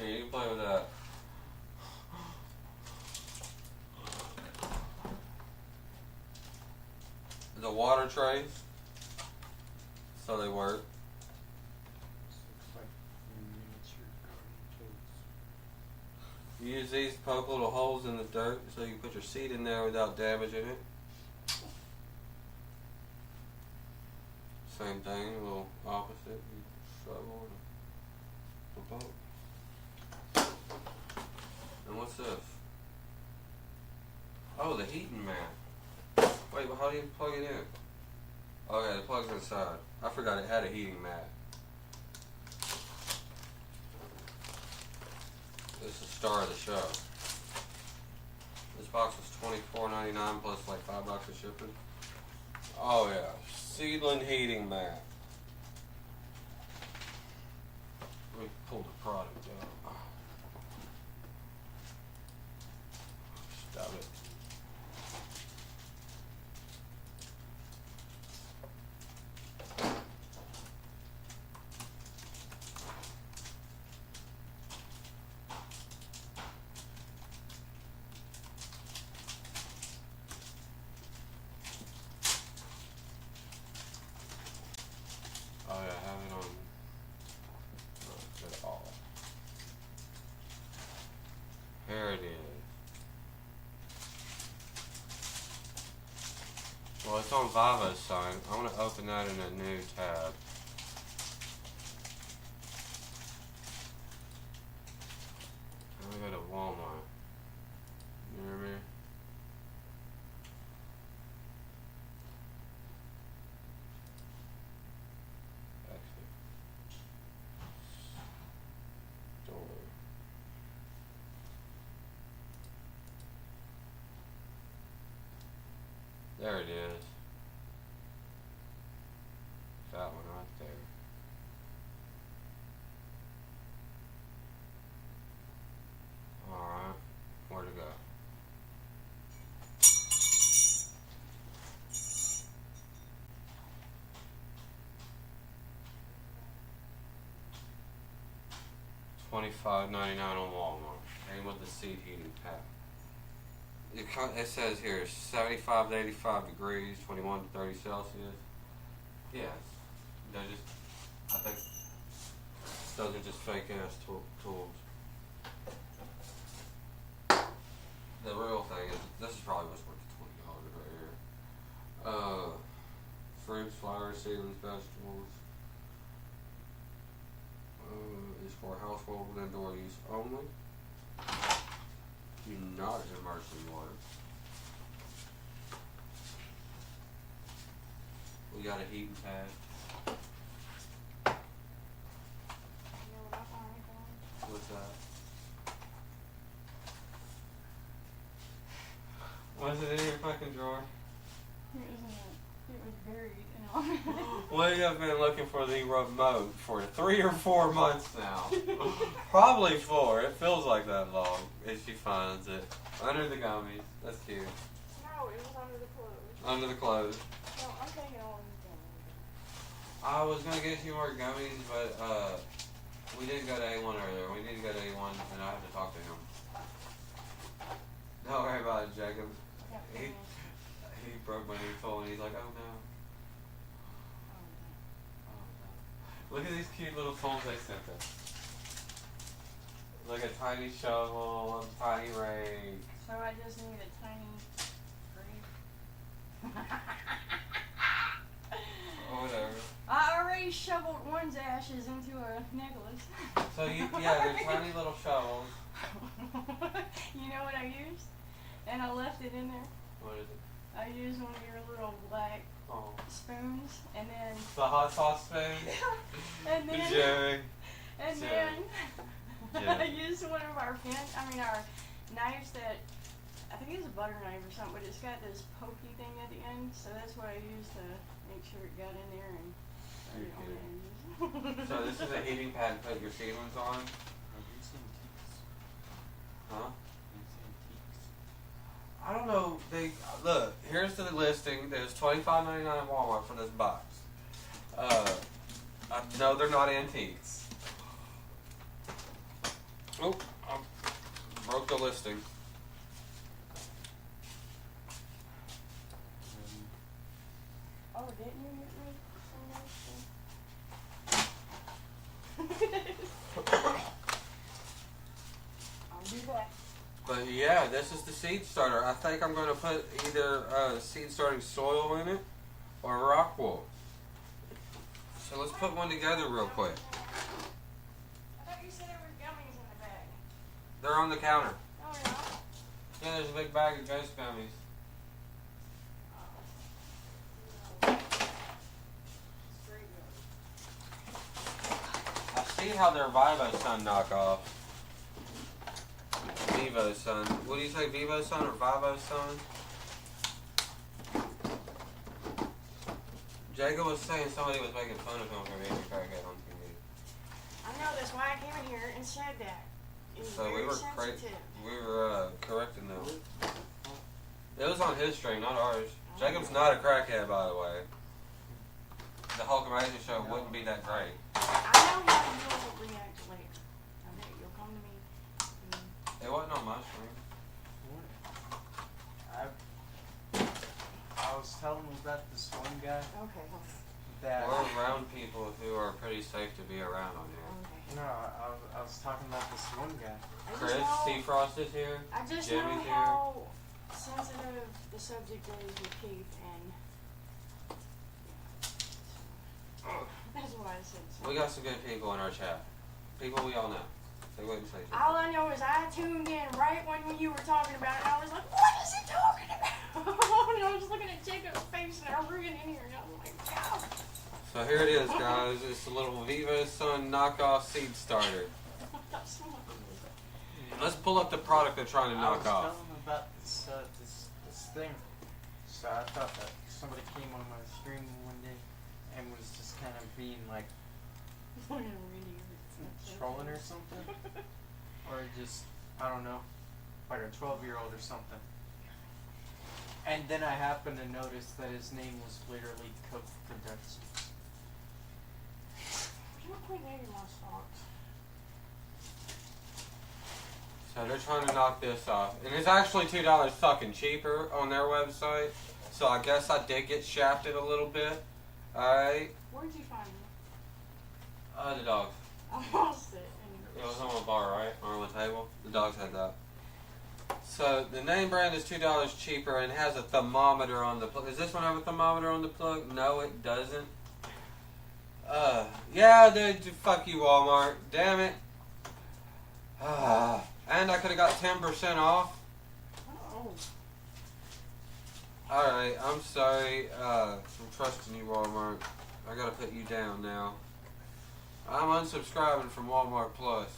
Yeah, you can play with that. The water trays, so they work. This looks like miniature garden tools. You use these to poke little holes in the dirt so you can put your seed in there without damaging it. Same thing, a little opposite. You shovel and poke. And what's this? Oh, the heating mat. Wait, but how do you plug it in? Oh yeah, it plugs inside. I forgot it had a heating mat. This is the star of the show. This box was $24.99 plus like $5 of shipping. Oh yeah, seedling heating mat. Let me pull the product out. Stop it. Oh yeah, I have it on. Not at all. Here it is. Well, it's on Vivo's side. I want to open that in a new tab. I'm gonna go to Walmart. You hear me? Actually. Store. There it is. That one right there. Alright. Where to go? $25.99 on Walmart. And with the seed heating pack. It says here 75 to 85 degrees, 21 to 30 Celsius. Yes. They're just, I think those are just fake ass tools. The real thing is, this is probably what's worth the $20 right here. Fruits, flowers, seedlings, vegetables. Is for household and indoor use only. Do not immerse in water. We got a heating pad. You know what I found right there? What's that? Was it in your fucking drawer? It was in it. It was buried and all. We have been looking for the remote for 3 or 4 months now. Probably 4. It feels like that long. If she finds it. Under the gummies. That's cute. No, it was under the clothes. Under the clothes. No, I'm taking all these gummies. I was gonna get you more gummies, but we didn't go to A1 earlier. We need to go to A1 and I have to talk to him. Don't worry about it, Jacob. Yep, He broke my new phone and he's like, oh no. Look at these cute little tools they sent us. Like a tiny shovel, a tiny rake. So I just need a tiny grave. Or whatever. I already shoveled one's ashes into a necklace. So they're tiny little shovels. You know what I used? And I left it in there. What is it? I used one of your little black Oh. spoons, and then The hot sauce spoon? and then Jerry. and Jerry. then Yeah. I used one of our our knives that I think it's a butter knife or something, but it's got this pokey thing at the end, so that's what I used to make sure it got in there and started on it. So this is a heating pad to put your seedlings on? Are these antiques? Huh? These antiques? I don't know. Look. Here's the listing. There's $25.99 at Walmart for this box. No, they're not antiques. Oh, I broke the listing. Oh, didn't you get me some notes? I'll do that. But yeah, this is the seed starter. I think I'm going to put either seed starting soil in it or rock wool. So let's put one together real quick. I thought you said there were gummies in the bag. They're on the counter. Oh, yeah. Yeah, there's a big bag of ghost gummies. I see how they're Vivo Sun knockoff. Vivo Sun. What do you say, Vivo Sun or Vivo Sun? Jacob was saying somebody was making fun of him for being a crackhead on TV. I know, that's why I came in here and said that. It was So very we were sensitive. correcting them. It was on his stream, not ours. Jacob's not a crackhead, by the way. The Hulk Amazing show wouldn't be that great. I know how you'll react later. I know you'll come to me. It wasn't on my stream. I was telling him about this one guy Okay. that. We're around people who are pretty safe to be around on here. Okay. No, I was talking about this one guy. I just Chris, know- Seafrost is here. I just Jimmy's know here. how sensitive the subject is with Keith, and yeah, that's why I said so. We got some good people in our chat. People we all know. They wouldn't say something. All I know is I tuned in right when you were talking about it, and I was like, what is he talking about? And I was looking at Jacob's face, and I was reading in here, and I was like, wow. So here it is, guys. It's a little Vivo Sun knockoff seed starter. Let's pull up the product they're trying to knock I was off. telling him about this thing. So I thought that somebody came on my stream one day and was just kind of being like trolling or something, or just I don't know, like a 12-year-old or something. And then I happened to notice that his name was literally Coke Productions. You quit naming my socks. So they're trying to knock this off. And it's actually $2 fucking cheaper on their website. So I guess I did get shafted a little bit. Alright. Where'd you find me? The dogs. I lost it. It was on the bar, right? Or on the table. The dogs had that. So the name brand is $2 cheaper and has a thermometer on the plug. Does this one have a thermometer on the plug? No, it doesn't. Yeah, dude, fuck you, Walmart. Damn it. And I could have got 10% off. Oh. Alright, I'm sorry for trusting you, Walmart. I gotta put you down now. I'm unsubscribing from Walmart Plus.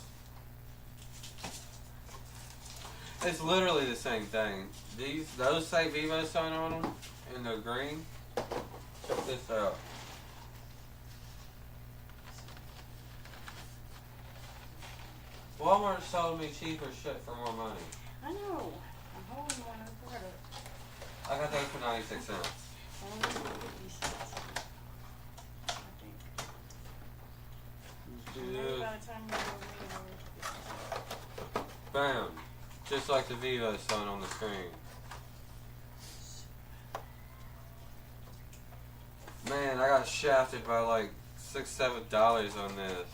It's literally the same thing. Those say Vivo Sun on them, and they're green. Check this out. Walmart sold me cheaper shit for more money. I know. I'm holding one of the product. I got those for 96 cents. And I'm gonna get these cents. I think. Maybe Dude. by the time you go later. Bam. Just like the Vivo Sun on the screen. Man, I got shafted by like $6-7 on this.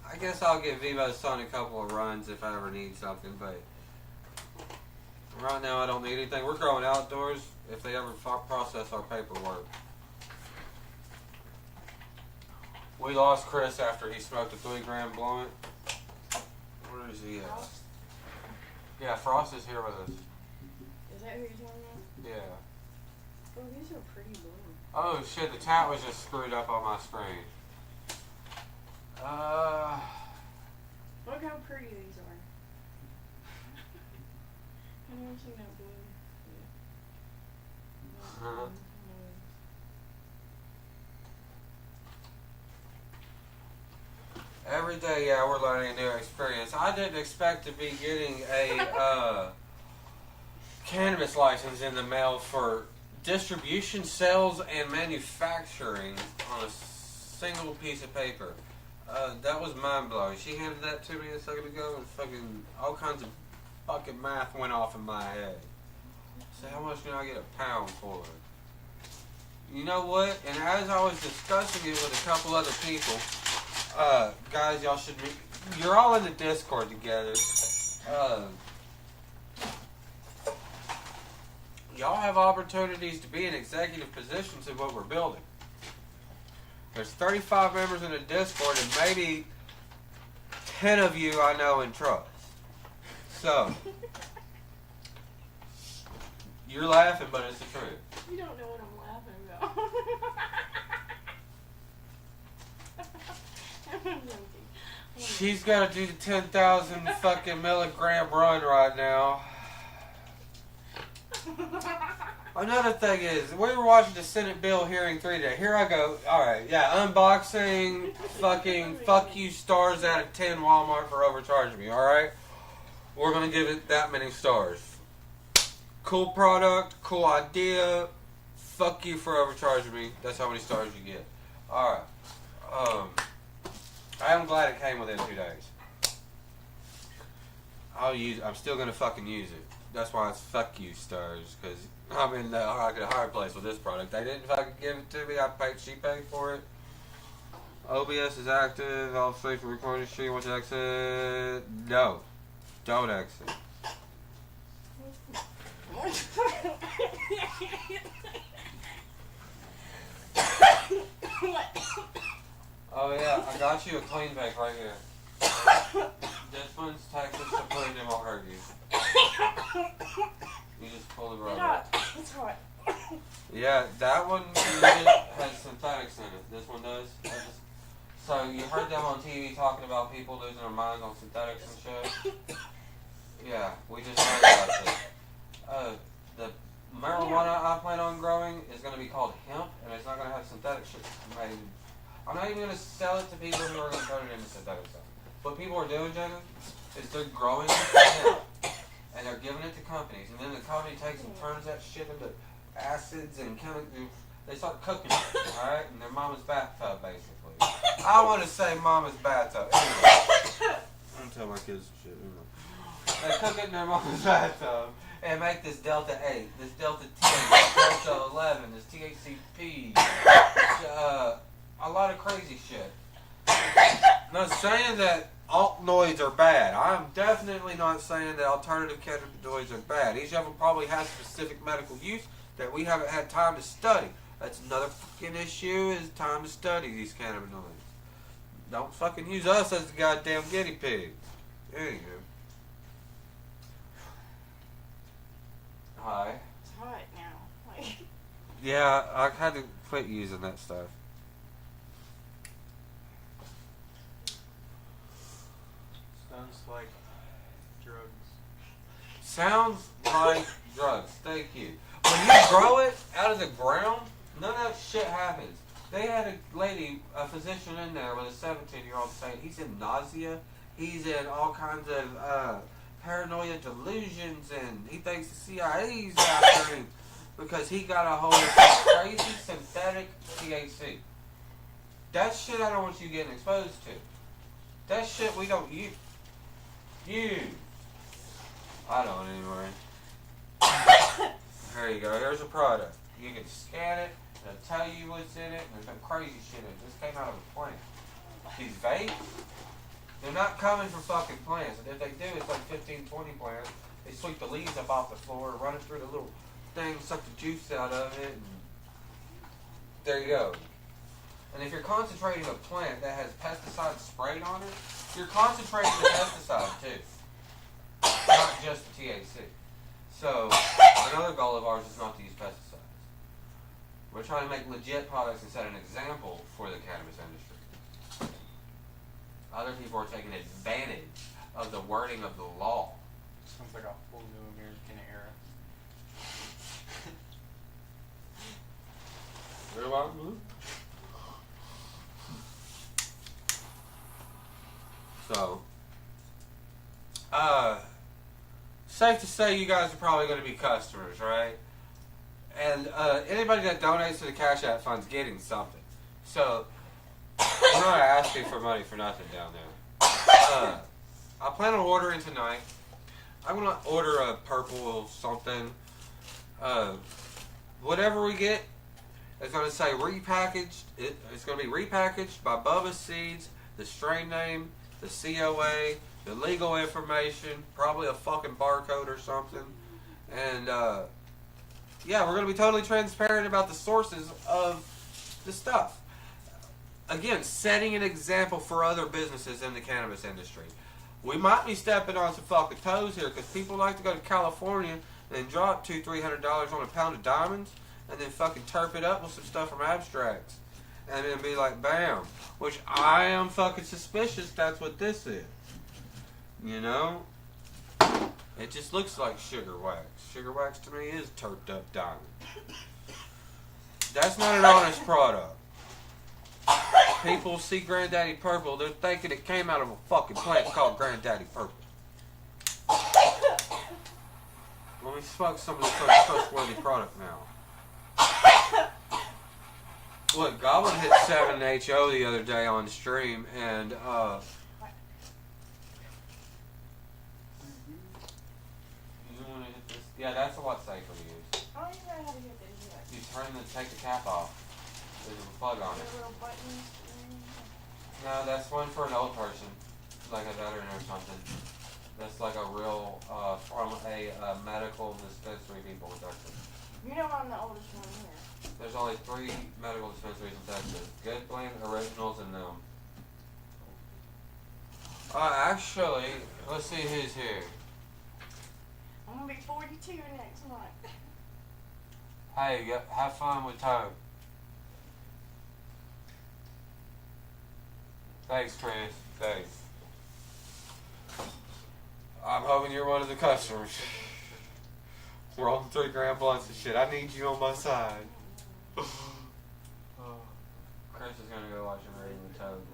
I guess I'll give Vivo Sun a couple of runs if I ever need something, but right now I don't need anything. We're growing outdoors if they ever process our paperwork. We lost Chris after he smoked a 3-gram blunt. Where is he at? Frost? Yeah, Frost is here with us. Is that who you're talking about? Yeah. Oh, these are pretty blue. Oh shit, the tat was just screwed up on my screen. Look how pretty these are. I've never seen that blue. Yeah. Uh-huh. Every day, yeah, we're learning a new experience. I didn't expect to be getting a cannabis license in the mail for distribution, sales, and manufacturing on a single piece of paper. That was mind blowing. She handed that to me a second ago, and fucking all kinds of fucking math went off in my head. So how much can I get a pound for it? You know what? And as I was discussing it with a couple other people, guys, y'all should be. You're all in the Discord together. Y'all have opportunities to be in executive positions in what we're building. There's 35 members in the Discord, and maybe 10 of you I know and trust. So, you're laughing, but it's the truth. You don't know what I'm laughing about. I'm joking. She's got to do the 10,000 fucking milligram run right now. Another thing is, we were watching the Senate bill hearing 3 today. Here I go. Alright, yeah, unboxing, fucking, fuck you stars out of 10 Walmart for overcharging me, alright? We're going to give it that many stars. Cool product, cool idea, fuck you for overcharging me. That's how many stars you get. Alright. I am glad it came within 2 days. I'm still going to fucking use it. That's why it's fuck you stars, because I'm in the higher place with this product. They didn't fucking give it to me. She paid for it. OBS is active. All safe for recording stream. Want to exit? No. Don't exit. Oh yeah, I got you a clean bag right here. This one's Texas, so clean it won't hurt you. You just pull the rubber. It's hot. Yeah, that one has synthetics in it. This one does. So you heard them on TV talking about people losing their minds on synthetics and shit? Yeah, we just heard about this. The marijuana I plan on growing is going to be called hemp, and it's not going to have synthetic shit made. I'm not even going to sell it to people who are going to turn it into synthetic stuff. What people are doing, Jacob, is they're growing hemp, and they're giving it to companies, and then the company takes and turns that shit into acids and chemicals. They start cooking it, alright? In their mama's bathtub, basically. I want to say mama's bathtub. Anyway, I'm telling my kids some shit. Anyway. They cook it in their mama's bathtub and make this Delta 8, this Delta 10, this Delta 11, this THCP, a lot of crazy shit. I'm not saying that altnoids are bad. I'm definitely not saying that alternative cannabinoids are bad. Each of them probably has specific medical use that we haven't had time to study. That's another fucking issue, is time to study these cannabinoids. Don't fucking use us as the goddamn guinea pig. There you go. Hi. It's hot now. Like. Yeah, I had to quit using that stuff. Sounds like drugs. Sounds like drugs. Thank you. When you grow it out of the ground, none of that shit happens. They had a lady, a physician in there with a 17-year-old saying he's in nausea, he's in all kinds of paranoia delusions, and he thinks the CIA's after him because he got a hold of some crazy synthetic THC. That shit I don't want you getting exposed to. That shit we don't use. I don't anyway. Here you go. Here's a product. You can scan it. It'll tell you what's in it. There's no crazy shit in it. This came out of a plant. These vapes, they're not coming from fucking plants. And if they do, it's like 15, 20 plants. They sweep the leaves up off the floor, run it through the little thing, suck the juice out of it, and there you go. And if you're concentrating a plant that has pesticides sprayed on it, you're concentrating the pesticide too. Not just the THC. So, another goal of ours is not to use pesticides. We're trying to make legit products and set an example for the cannabis industry. Other people are taking advantage of the wording of the law. Sounds like a whole new American era. Very well. So, safe to say you guys are probably going to be customers, right? And anybody that donates to the Cash App Fund's getting something. So, I'm not asking for money for nothing down there. I plan on ordering tonight. I'm gonna order a purple something. Whatever we get, it's gonna say repackaged. It's gonna be repackaged by Bubbaseeds, the strain name, the COA, the legal information, probably a fucking barcode or something, and yeah, we're gonna be totally transparent about the sources of the stuff. Again, setting an example for other businesses in the cannabis industry. We might be stepping on some fucking toes here because people like to go to California and drop $200-300 on a pound of diamonds and then fucking turp it up with some stuff from Abstracts and then be like, bam. Which I am fucking suspicious that's what this is. You know? It just looks like sugar wax. Sugar wax to me is turped up diamond. That's not an honest product. People see Granddaddy Purple, they're thinking it came out of a fucking plant called Granddaddy Purple. Let me smoke some of this trustworthy product now. Look, Goblin hit 7 HO the other day on stream, and you want to hit this? Yeah, that's a lot safer to use. Oh, you know how to get this yet. You take the cap off. There's a plug on it. The little buttons. No, that's one for an old person, like a veteran or something. That's like a real, from a medical dispensary people in Texas. You know I'm the oldest one here. There's only 3 medical dispensaries in Texas. Good Blend, Originals, and them. Actually, let's see who's here. I'm gonna be 42 next month. Hey, have fun with Toad. Thanks, Chris. Thanks. I'm hoping you're one of the customers. We're on 3 gram blunts and shit. I need you on my side. Chris is gonna go watch a movie with Toad.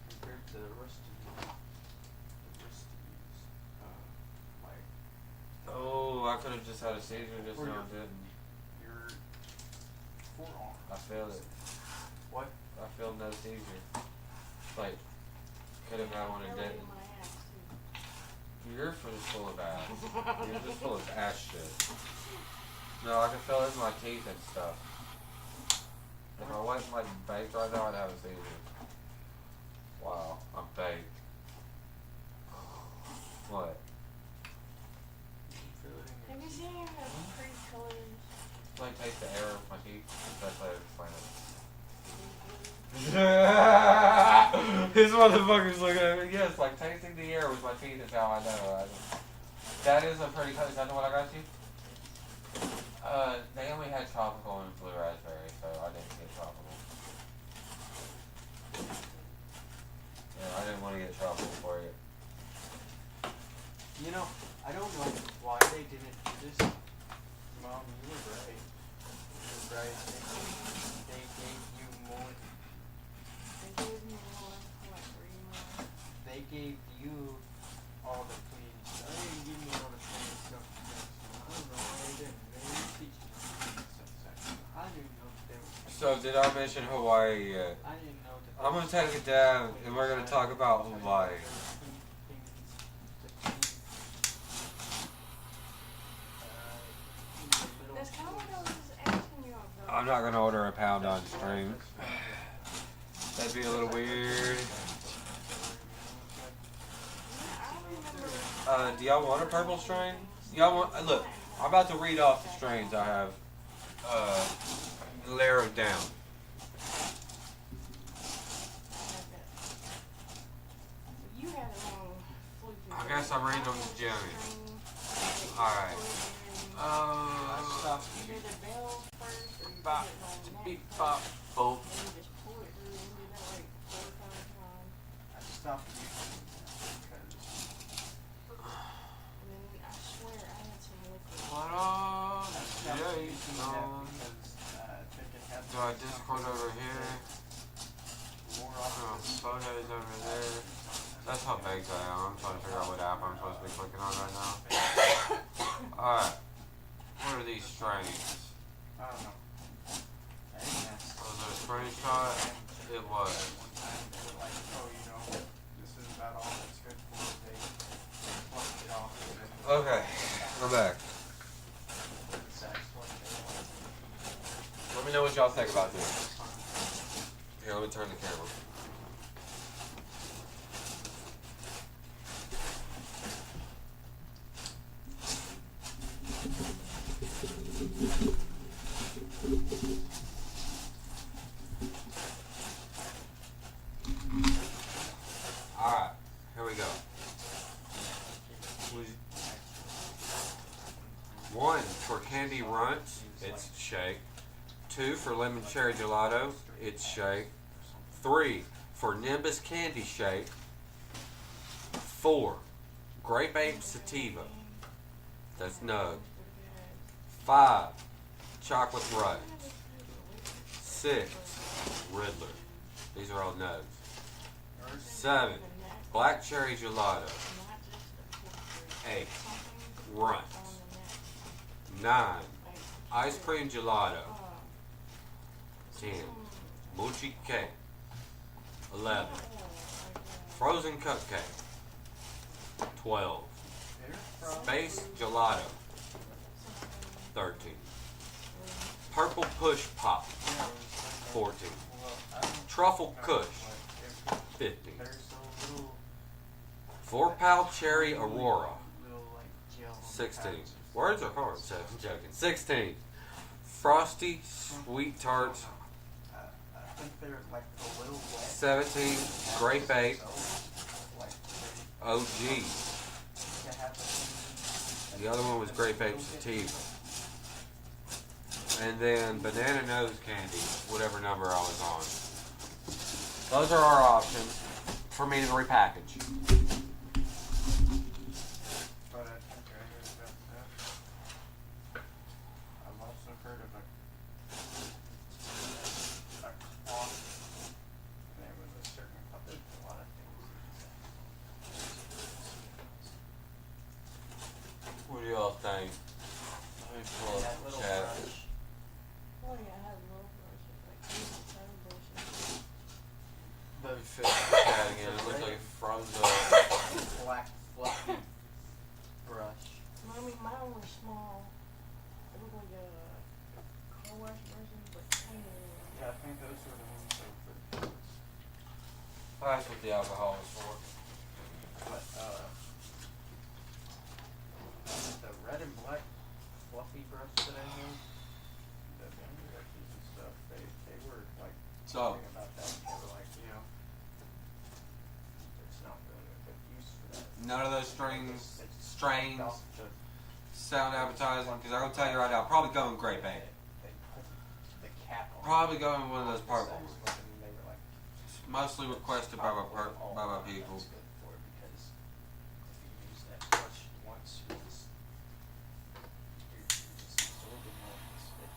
Compared to the rest of these, Oh, I could have just had a seizure just now, didn't. your forearm. I feel it. What? I feel no seizure. Like, could have had one and didn't. You're just full of ass. You're just full of ass shit. No, I can feel it in my teeth and stuff. If I wasn't like baked right now, I'd have a seizure. Wow, I'm baked. What? Have you seen him have pretty colors? Like taste the air with my teeth. That's how I explain it. His motherfucker's looking at me. Yes, like tasting the air with my teeth is how I know. That is a pretty color. Is that the one I got you? They only had tropical and blue raspberry, so I didn't get tropical. Yeah, I didn't want to get tropical for you. You know, I don't know why they didn't do this. Mom, you were right. You were right. They gave you more. They gave me more. What, 3 more? They gave you all the clean stuff. They didn't give me all the clean stuff. I don't know why they didn't. They didn't teach me clean stuff. I didn't know they were. So did I mention Hawaii yet? I didn't know that. I'm gonna take it down, and we're gonna talk about Hawaii. That's kind of what I was asking you about. I'm not gonna order a pound on stream. That'd be a little weird. Do y'all want a purple strain? Y'all want? Look, I'm about to read off the strains I have narrowed down. You had a long fluke. I guess I'm reading them to Jimmy. Alright. You did the bell first, or you Bop, put it on the beep, neck bop, first, boop. and you just pull it through and do that like 4 or 5 times. I stopped using that because And then I swear I had some liquid. What I up? stopped Yeah, using that because they can have. Do I Discord over here? More Oh, often. photos over there. That's how baked I am. I'm trying to figure out what app I'm supposed to be clicking on right now. Alright. What are these strains? I don't know. I didn't ask. Was it a screenshot? It Okay, I'm back. Let me know what y'all think about this. Here, let me turn the camera. Alright, here we go. One for Candy Runts, it's shake. 2 for Lemon Cherry Gelato, it's shake. 3 for Nimbus Candy Shake. 4 Grape Ape Sativa, that's Nug. 5 Chocolate Rush. 6 Riddler, these are all Nugs. 7 Black Cherry Gelato. 8 Runts. 9 Ice Cream Gelato. 10 Mochi Cake. 11 Frozen Cupcake. 12 Space Gelato. 13 Purple Push Pop. 14 Truffle Kush. 15 4 Pal Cherry Aurora. 16 Words are hard, so I'm joking. 16 Frosty Sweet Tarts. 17 Grape Ape OG. The other one was Grape Ape Sativa. And then Banana Nose Candy, whatever number I was on. Those are our options for me to repackage. I've also heard of a cloth. There was a certain there's a lot of things. What do y'all think? Let me pull That up the little chat. brush. Oh yeah, I have little brushes, like these and seven brushes. Let me fix the chat again. It looks like it froze up. Black fluffy brush. Mommy, mine was small. It looked like a car wash version, but tiny. Yeah, I think those were the ones that were for. That's what the alcohol is for. But the red and black fluffy brush that I have, the brushes and stuff, they were like So, talking about that. They were like, it's not really a good use for that. none of those They just strains off the sound appetizing, because I'm going to tell you right now, probably going Grape Ape. They put the cap on. Probably going one of those the purple size ones. button, and they were like, Mostly requested by my people. That's good for it because if you use that brush once, you're just absorbing all the spit.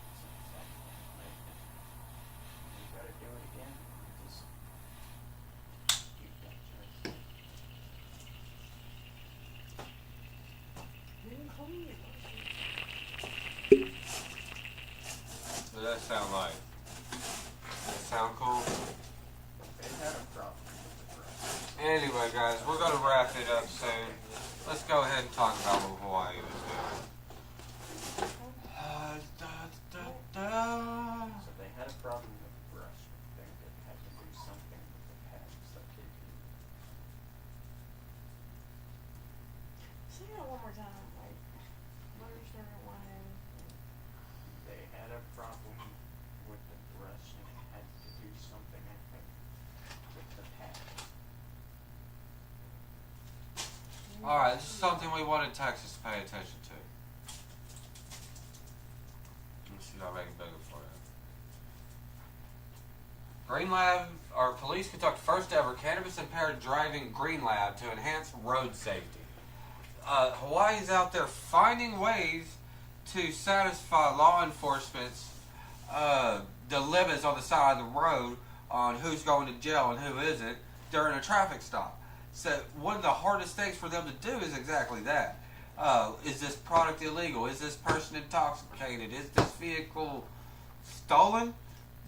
Right? And you gotta do it again. You just keep that choice. What does that sound like? Does that sound cool? They had a problem with the brush. Anyway, guys, we're going to wrap it up soon. Let's go ahead and talk about what Hawaii was doing. So they had a problem with the brush. They had to do something with the pads that they do. Say that one more time, like, motor started whining. They had a problem with the brush and had to do something, I think, with the pad. Alright, this is something we wanted Texas to pay attention to. Let's see if I make it bigger for you. Green Lab, our police conduct first ever cannabis impaired driving Green Lab to enhance road safety. Hawaii's out there finding ways to satisfy law enforcement's dilemmas on the side of the road on who's going to jail and who isn't during a traffic stop. So one of the hardest things for them to do is exactly that. Is this product illegal? Is this person intoxicated? Is this vehicle stolen?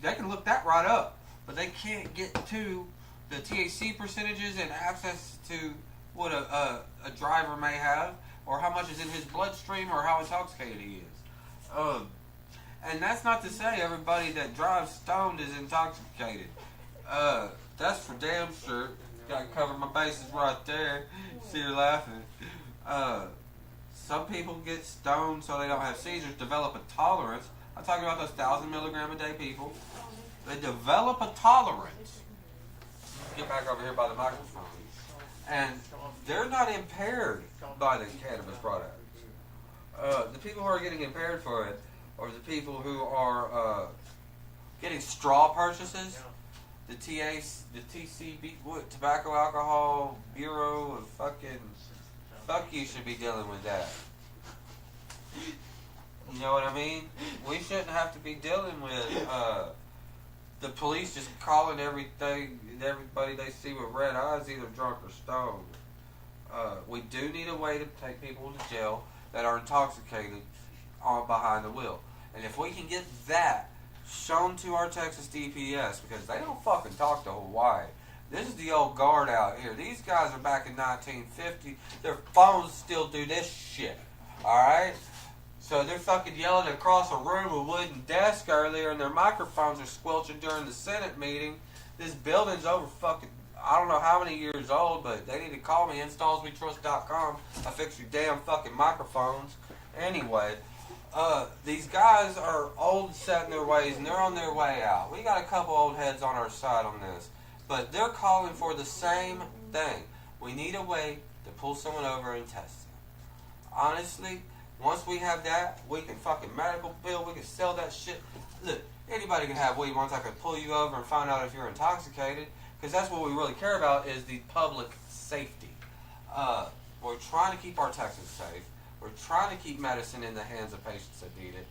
They can look that right up, but they can't get to the THC percentages and access to what a driver may have or how much is in his bloodstream, or how intoxicated he is. And that's not to say everybody that drives stoned is intoxicated. That's for damn sure. Gotta cover my bases right there. See her laughing. Some people get stoned so they don't have seizures, develop a tolerance. I'm talking about those 1,000 milligram a day people. They develop a tolerance. Get back over here by the microphone. And they're not impaired by the cannabis products. The people who are getting impaired for it are the people who are getting straw purchases. The TCB, Tobacco Alcohol Bureau of fucking, fuck you should be dealing with that. You know what I mean? We shouldn't have to be dealing with the police just calling everybody they see with red eyes either drunk or stoned. We do need a way to take people to jail that are intoxicated behind the wheel. And if we can get that shown to our Texas DPS, because they don't fucking talk to Hawaii. This is the old guard out here. These guys are back in 1950. Their phones still do this shit. Alright? So they're fucking yelling across a room with a wooden desk earlier, and their microphones are squelching during the Senate meeting. This building's over fucking, I don't know how many years old, but they need to call me, installswetrust.com. I fix your damn fucking microphones. Anyway, these guys are old and set in their ways, and they're on their way out. We got a couple old heads on our side on this, but they're calling for the same thing. We need a way to pull someone over and test them. Honestly, once we have that, we can fucking medical bill, we can sell that shit. Look, anybody can have weed once I can pull you over and find out if you're intoxicated, because that's what we really care about is the public safety. We're trying to keep our Texans safe. We're trying to keep medicine in the hands of patients that need it.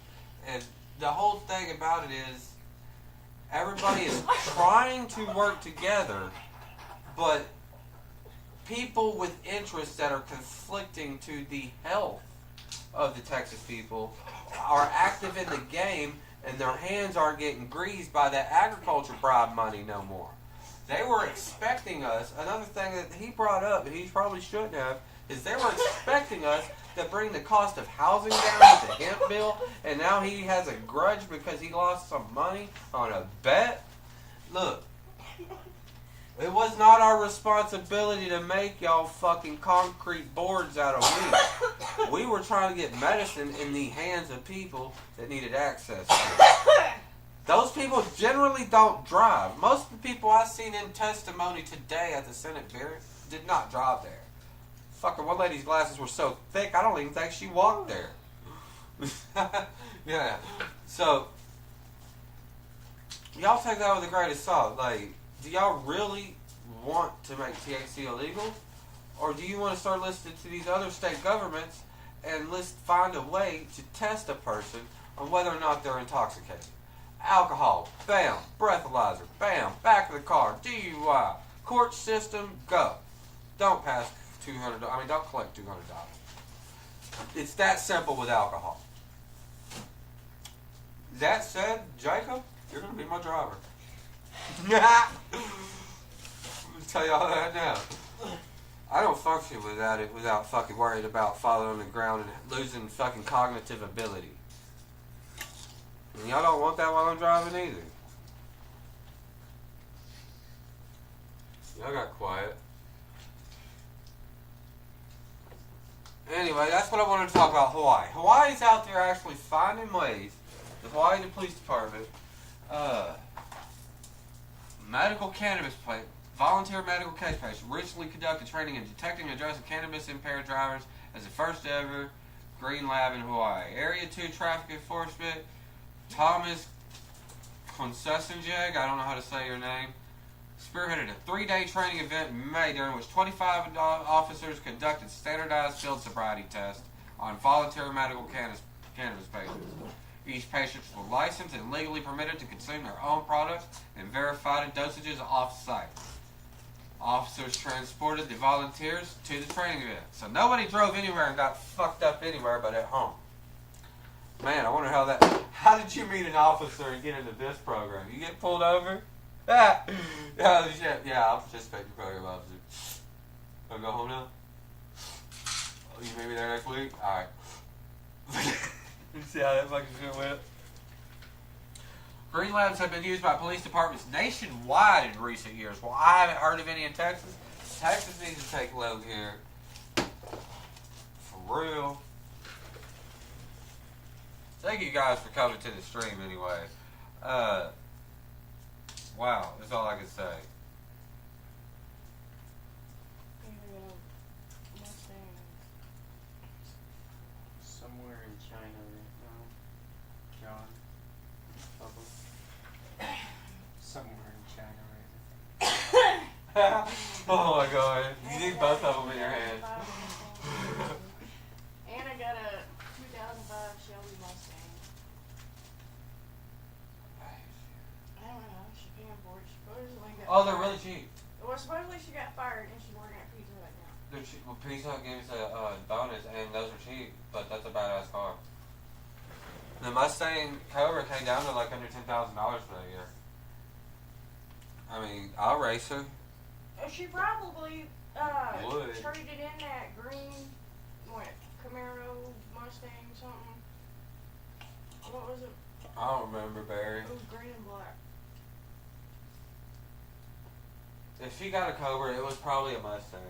And the whole thing about it is everybody is trying to work together, but people with interests that are conflicting to the health of the Texas people are active in the game, and their hands aren't getting greased by that agriculture bribe money no more. They were expecting us, another thing that he brought up, and he probably shouldn't have, is they were expecting us to bring the cost of housing down with the hemp bill, and now he has a grudge because he lost some money on a bet. Look, it was not our responsibility to make y'all fucking concrete boards out of weed. We were trying to get medicine in the hands of people that needed access to it. Those people generally don't drive. Most of the people I seen in testimony today at the Senate hearing did not drive there. Fucking one lady's glasses were so thick, I don't even think she walked there. Yeah. So, y'all take that with a grain of salt. Like, do y'all really want to make THC illegal? Or do you want to start listening to these other state governments and find a way to test a person on whether or not they're intoxicated? Alcohol, bam. Breathalyzer, bam. Back of the car, DUI. Court system, go. Don't pass don't collect $200. It's that simple with alcohol. That said, Jacob, you're going to be my driver. I'm going to tell y'all that now. I don't function without fucking worried about falling on the ground and losing fucking cognitive ability. And y'all don't want that while I'm driving either. Y'all got quiet. Anyway, that's what I wanted to talk about Hawaii. Hawaii's out there actually finding ways. The Hawaii Police Department, medical cannabis volunteer medical case patient recently conducted training in detecting and addressing cannabis impaired drivers as the first ever green lab in Hawaii. Area 2 Traffic Enforcement, Thomas Concesenjeg, I don't know how to say your name, spearheaded a 3-day training event in May during which 25 officers conducted standardized field sobriety tests on voluntary medical cannabis patients. Each patient was licensed and legally permitted to consume their own products and verified dosages off-site. Officers transported the volunteers to the training event. So nobody drove anywhere and got fucked up anywhere but at home. Man, I wonder how did you meet an officer and get into this program? You get pulled over? Oh shit, yeah, I'll participate in the program, officer. Wanna go home now? You may be there next week? Alright. You see how that fucking shit went? Green labs have been used by police departments nationwide in recent years. Well, I haven't heard of any in Texas. Texas needs to take a look here. For real. Thank you guys for coming to the stream anyway. Wow, that's all I can say. Somewhere in China right now. John. Bubba. Somewhere in China right now. Oh my god. You need both of them in your hand. And I got a 2005 Shelby Mustang. I don't know. She's paying for it. She supposedly got Oh, they're fired. really cheap. Well, supposedly she got fired and she's working at Pizza Hut now. They're cheap. Well, Pizza Hut gave us a bonus, and those are cheap, but that's a badass car. The Mustang Cobra came down to like under $10,000 for that year. I mean, I'll race her. She probably Would. traded in that green, Camaro Mustang something. What was it? I don't remember, Barry. It was green and black. If she got a Cobra, it was probably a Mustang.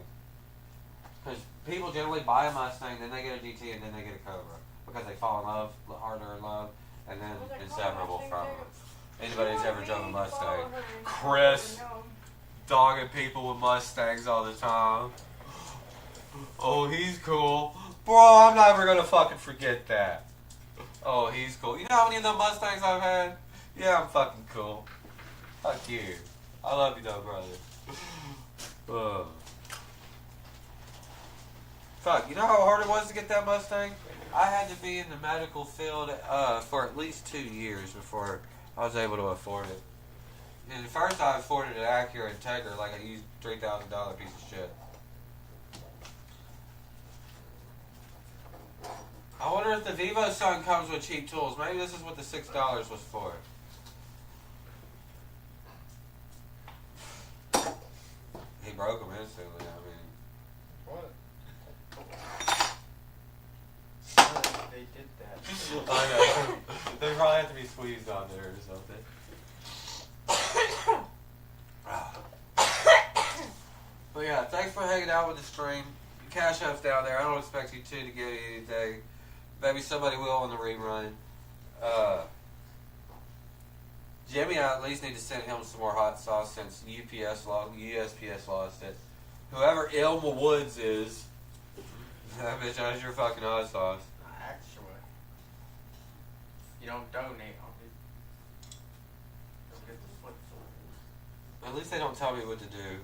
Because people generally buy a Mustang, then they get a GT, and then they get a Cobra. Because they fall in love, harder in love, and then Was it inseparable called from Mustang them. too? Anybody who's She ever wanted driven a me to follow Mustang. her and Chris. I know. Dogging people with Mustangs all the time. Oh, he's cool. Bro, I'm never gonna fucking forget that. Oh, he's cool. You know how many of the Mustangs I've had? Yeah, I'm fucking cool. Fuck you. I love you though, brother. Fuck, you know how hard it was to get that Mustang? I had to be in the medical field for at least 2 years before I was able to afford it. And at first I afforded an Acura Integra like a used $3,000 piece of shit. I wonder if the Vivo Sun comes with cheap tools. Maybe this is what the $6 was for. He broke them instantly, I mean. What? They did that. I know. They probably have to be squeezed on there or something. But yeah, thanks for hanging out with the stream. Cash App's down there. I don't expect you two to give me anything. Maybe somebody will on the rerun. Jimmy, I at least need to send him some more hot sauce since USPS lost it. Whoever Elma Woods is, that bitch has your fucking hot sauce. Actually, you don't donate, I'll get the flip phone. At least they don't tell me what to do.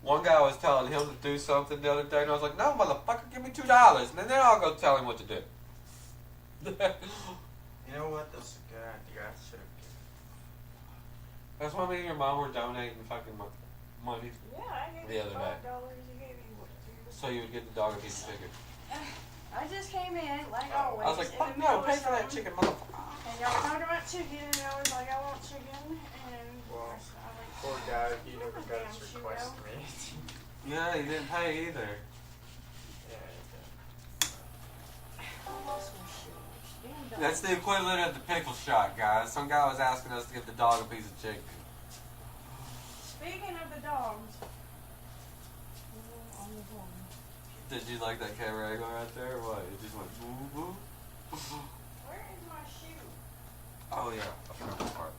One guy was telling him to do something the other day, and I was like, no, motherfucker, give me $2, and then I'll go tell him what to do. You know what? That's a good idea. I should have given. That's why me and your mom were donating fucking money Yeah, I gave The you other day. $5. You gave me what? so you would get the dog a piece of chicken. I just came in, like always. I was like, in fuck the no, middle pay of for that something, chicken, motherfucker. And y'all were talking about chicken, and I was like, I want chicken, and Well, I was like, Poor guy, he never "Oh, got damn, his Shugo." request made. Yeah, he didn't pay either. Yeah, I lost my shoes. Damn dog. That's the equivalent of the pickle shot, guys. Some guy was asking us to give the dog a piece of chicken. Speaking of the dogs, on the horn. Did you like that camera angle right there, or what? It just went boo boo. Where is my shoe? Oh yeah, I forgot that part.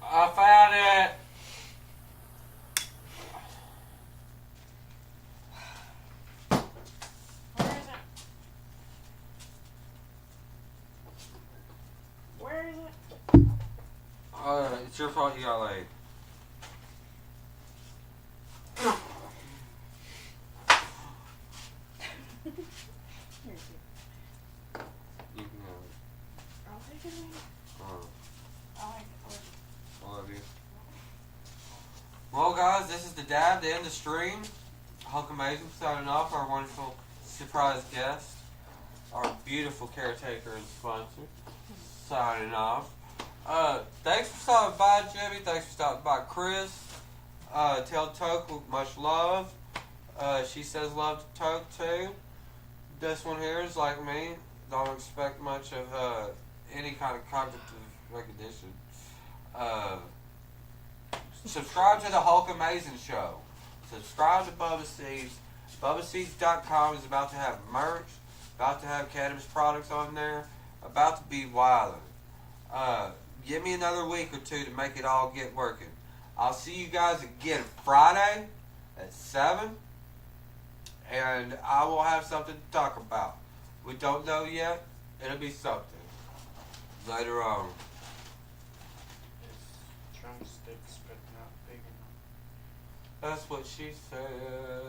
I found it. Where is it? Where is it? It's your fault you got laid. Here's it. You can have it. I'll take it away. Uh, I like it. I love you. Well, guys, this is the dab to end the stream. Hulk Amazing signing off. Our wonderful surprise guest, our beautiful caretaker and sponsor, signing off. Thanks for stopping by, Jimmy. Thanks for stopping by, Chris. Tell Toke much love. She says love to Toke too. This one here is like me. Don't expect much of any kind of cognitive recognition. Subscribe to the Hulk Amazing Show. Subscribe to Bubba Seeds. bubbaseeds.com is about to have merch. About to have cannabis products on there. About to be wildin'. Give me another week or two to make it all get working. I'll see you guys again Friday at 7. And I will have something to talk about. We don't know yet. It'll be something. Later on. It's drumsticks, but not big enough. That's what she said.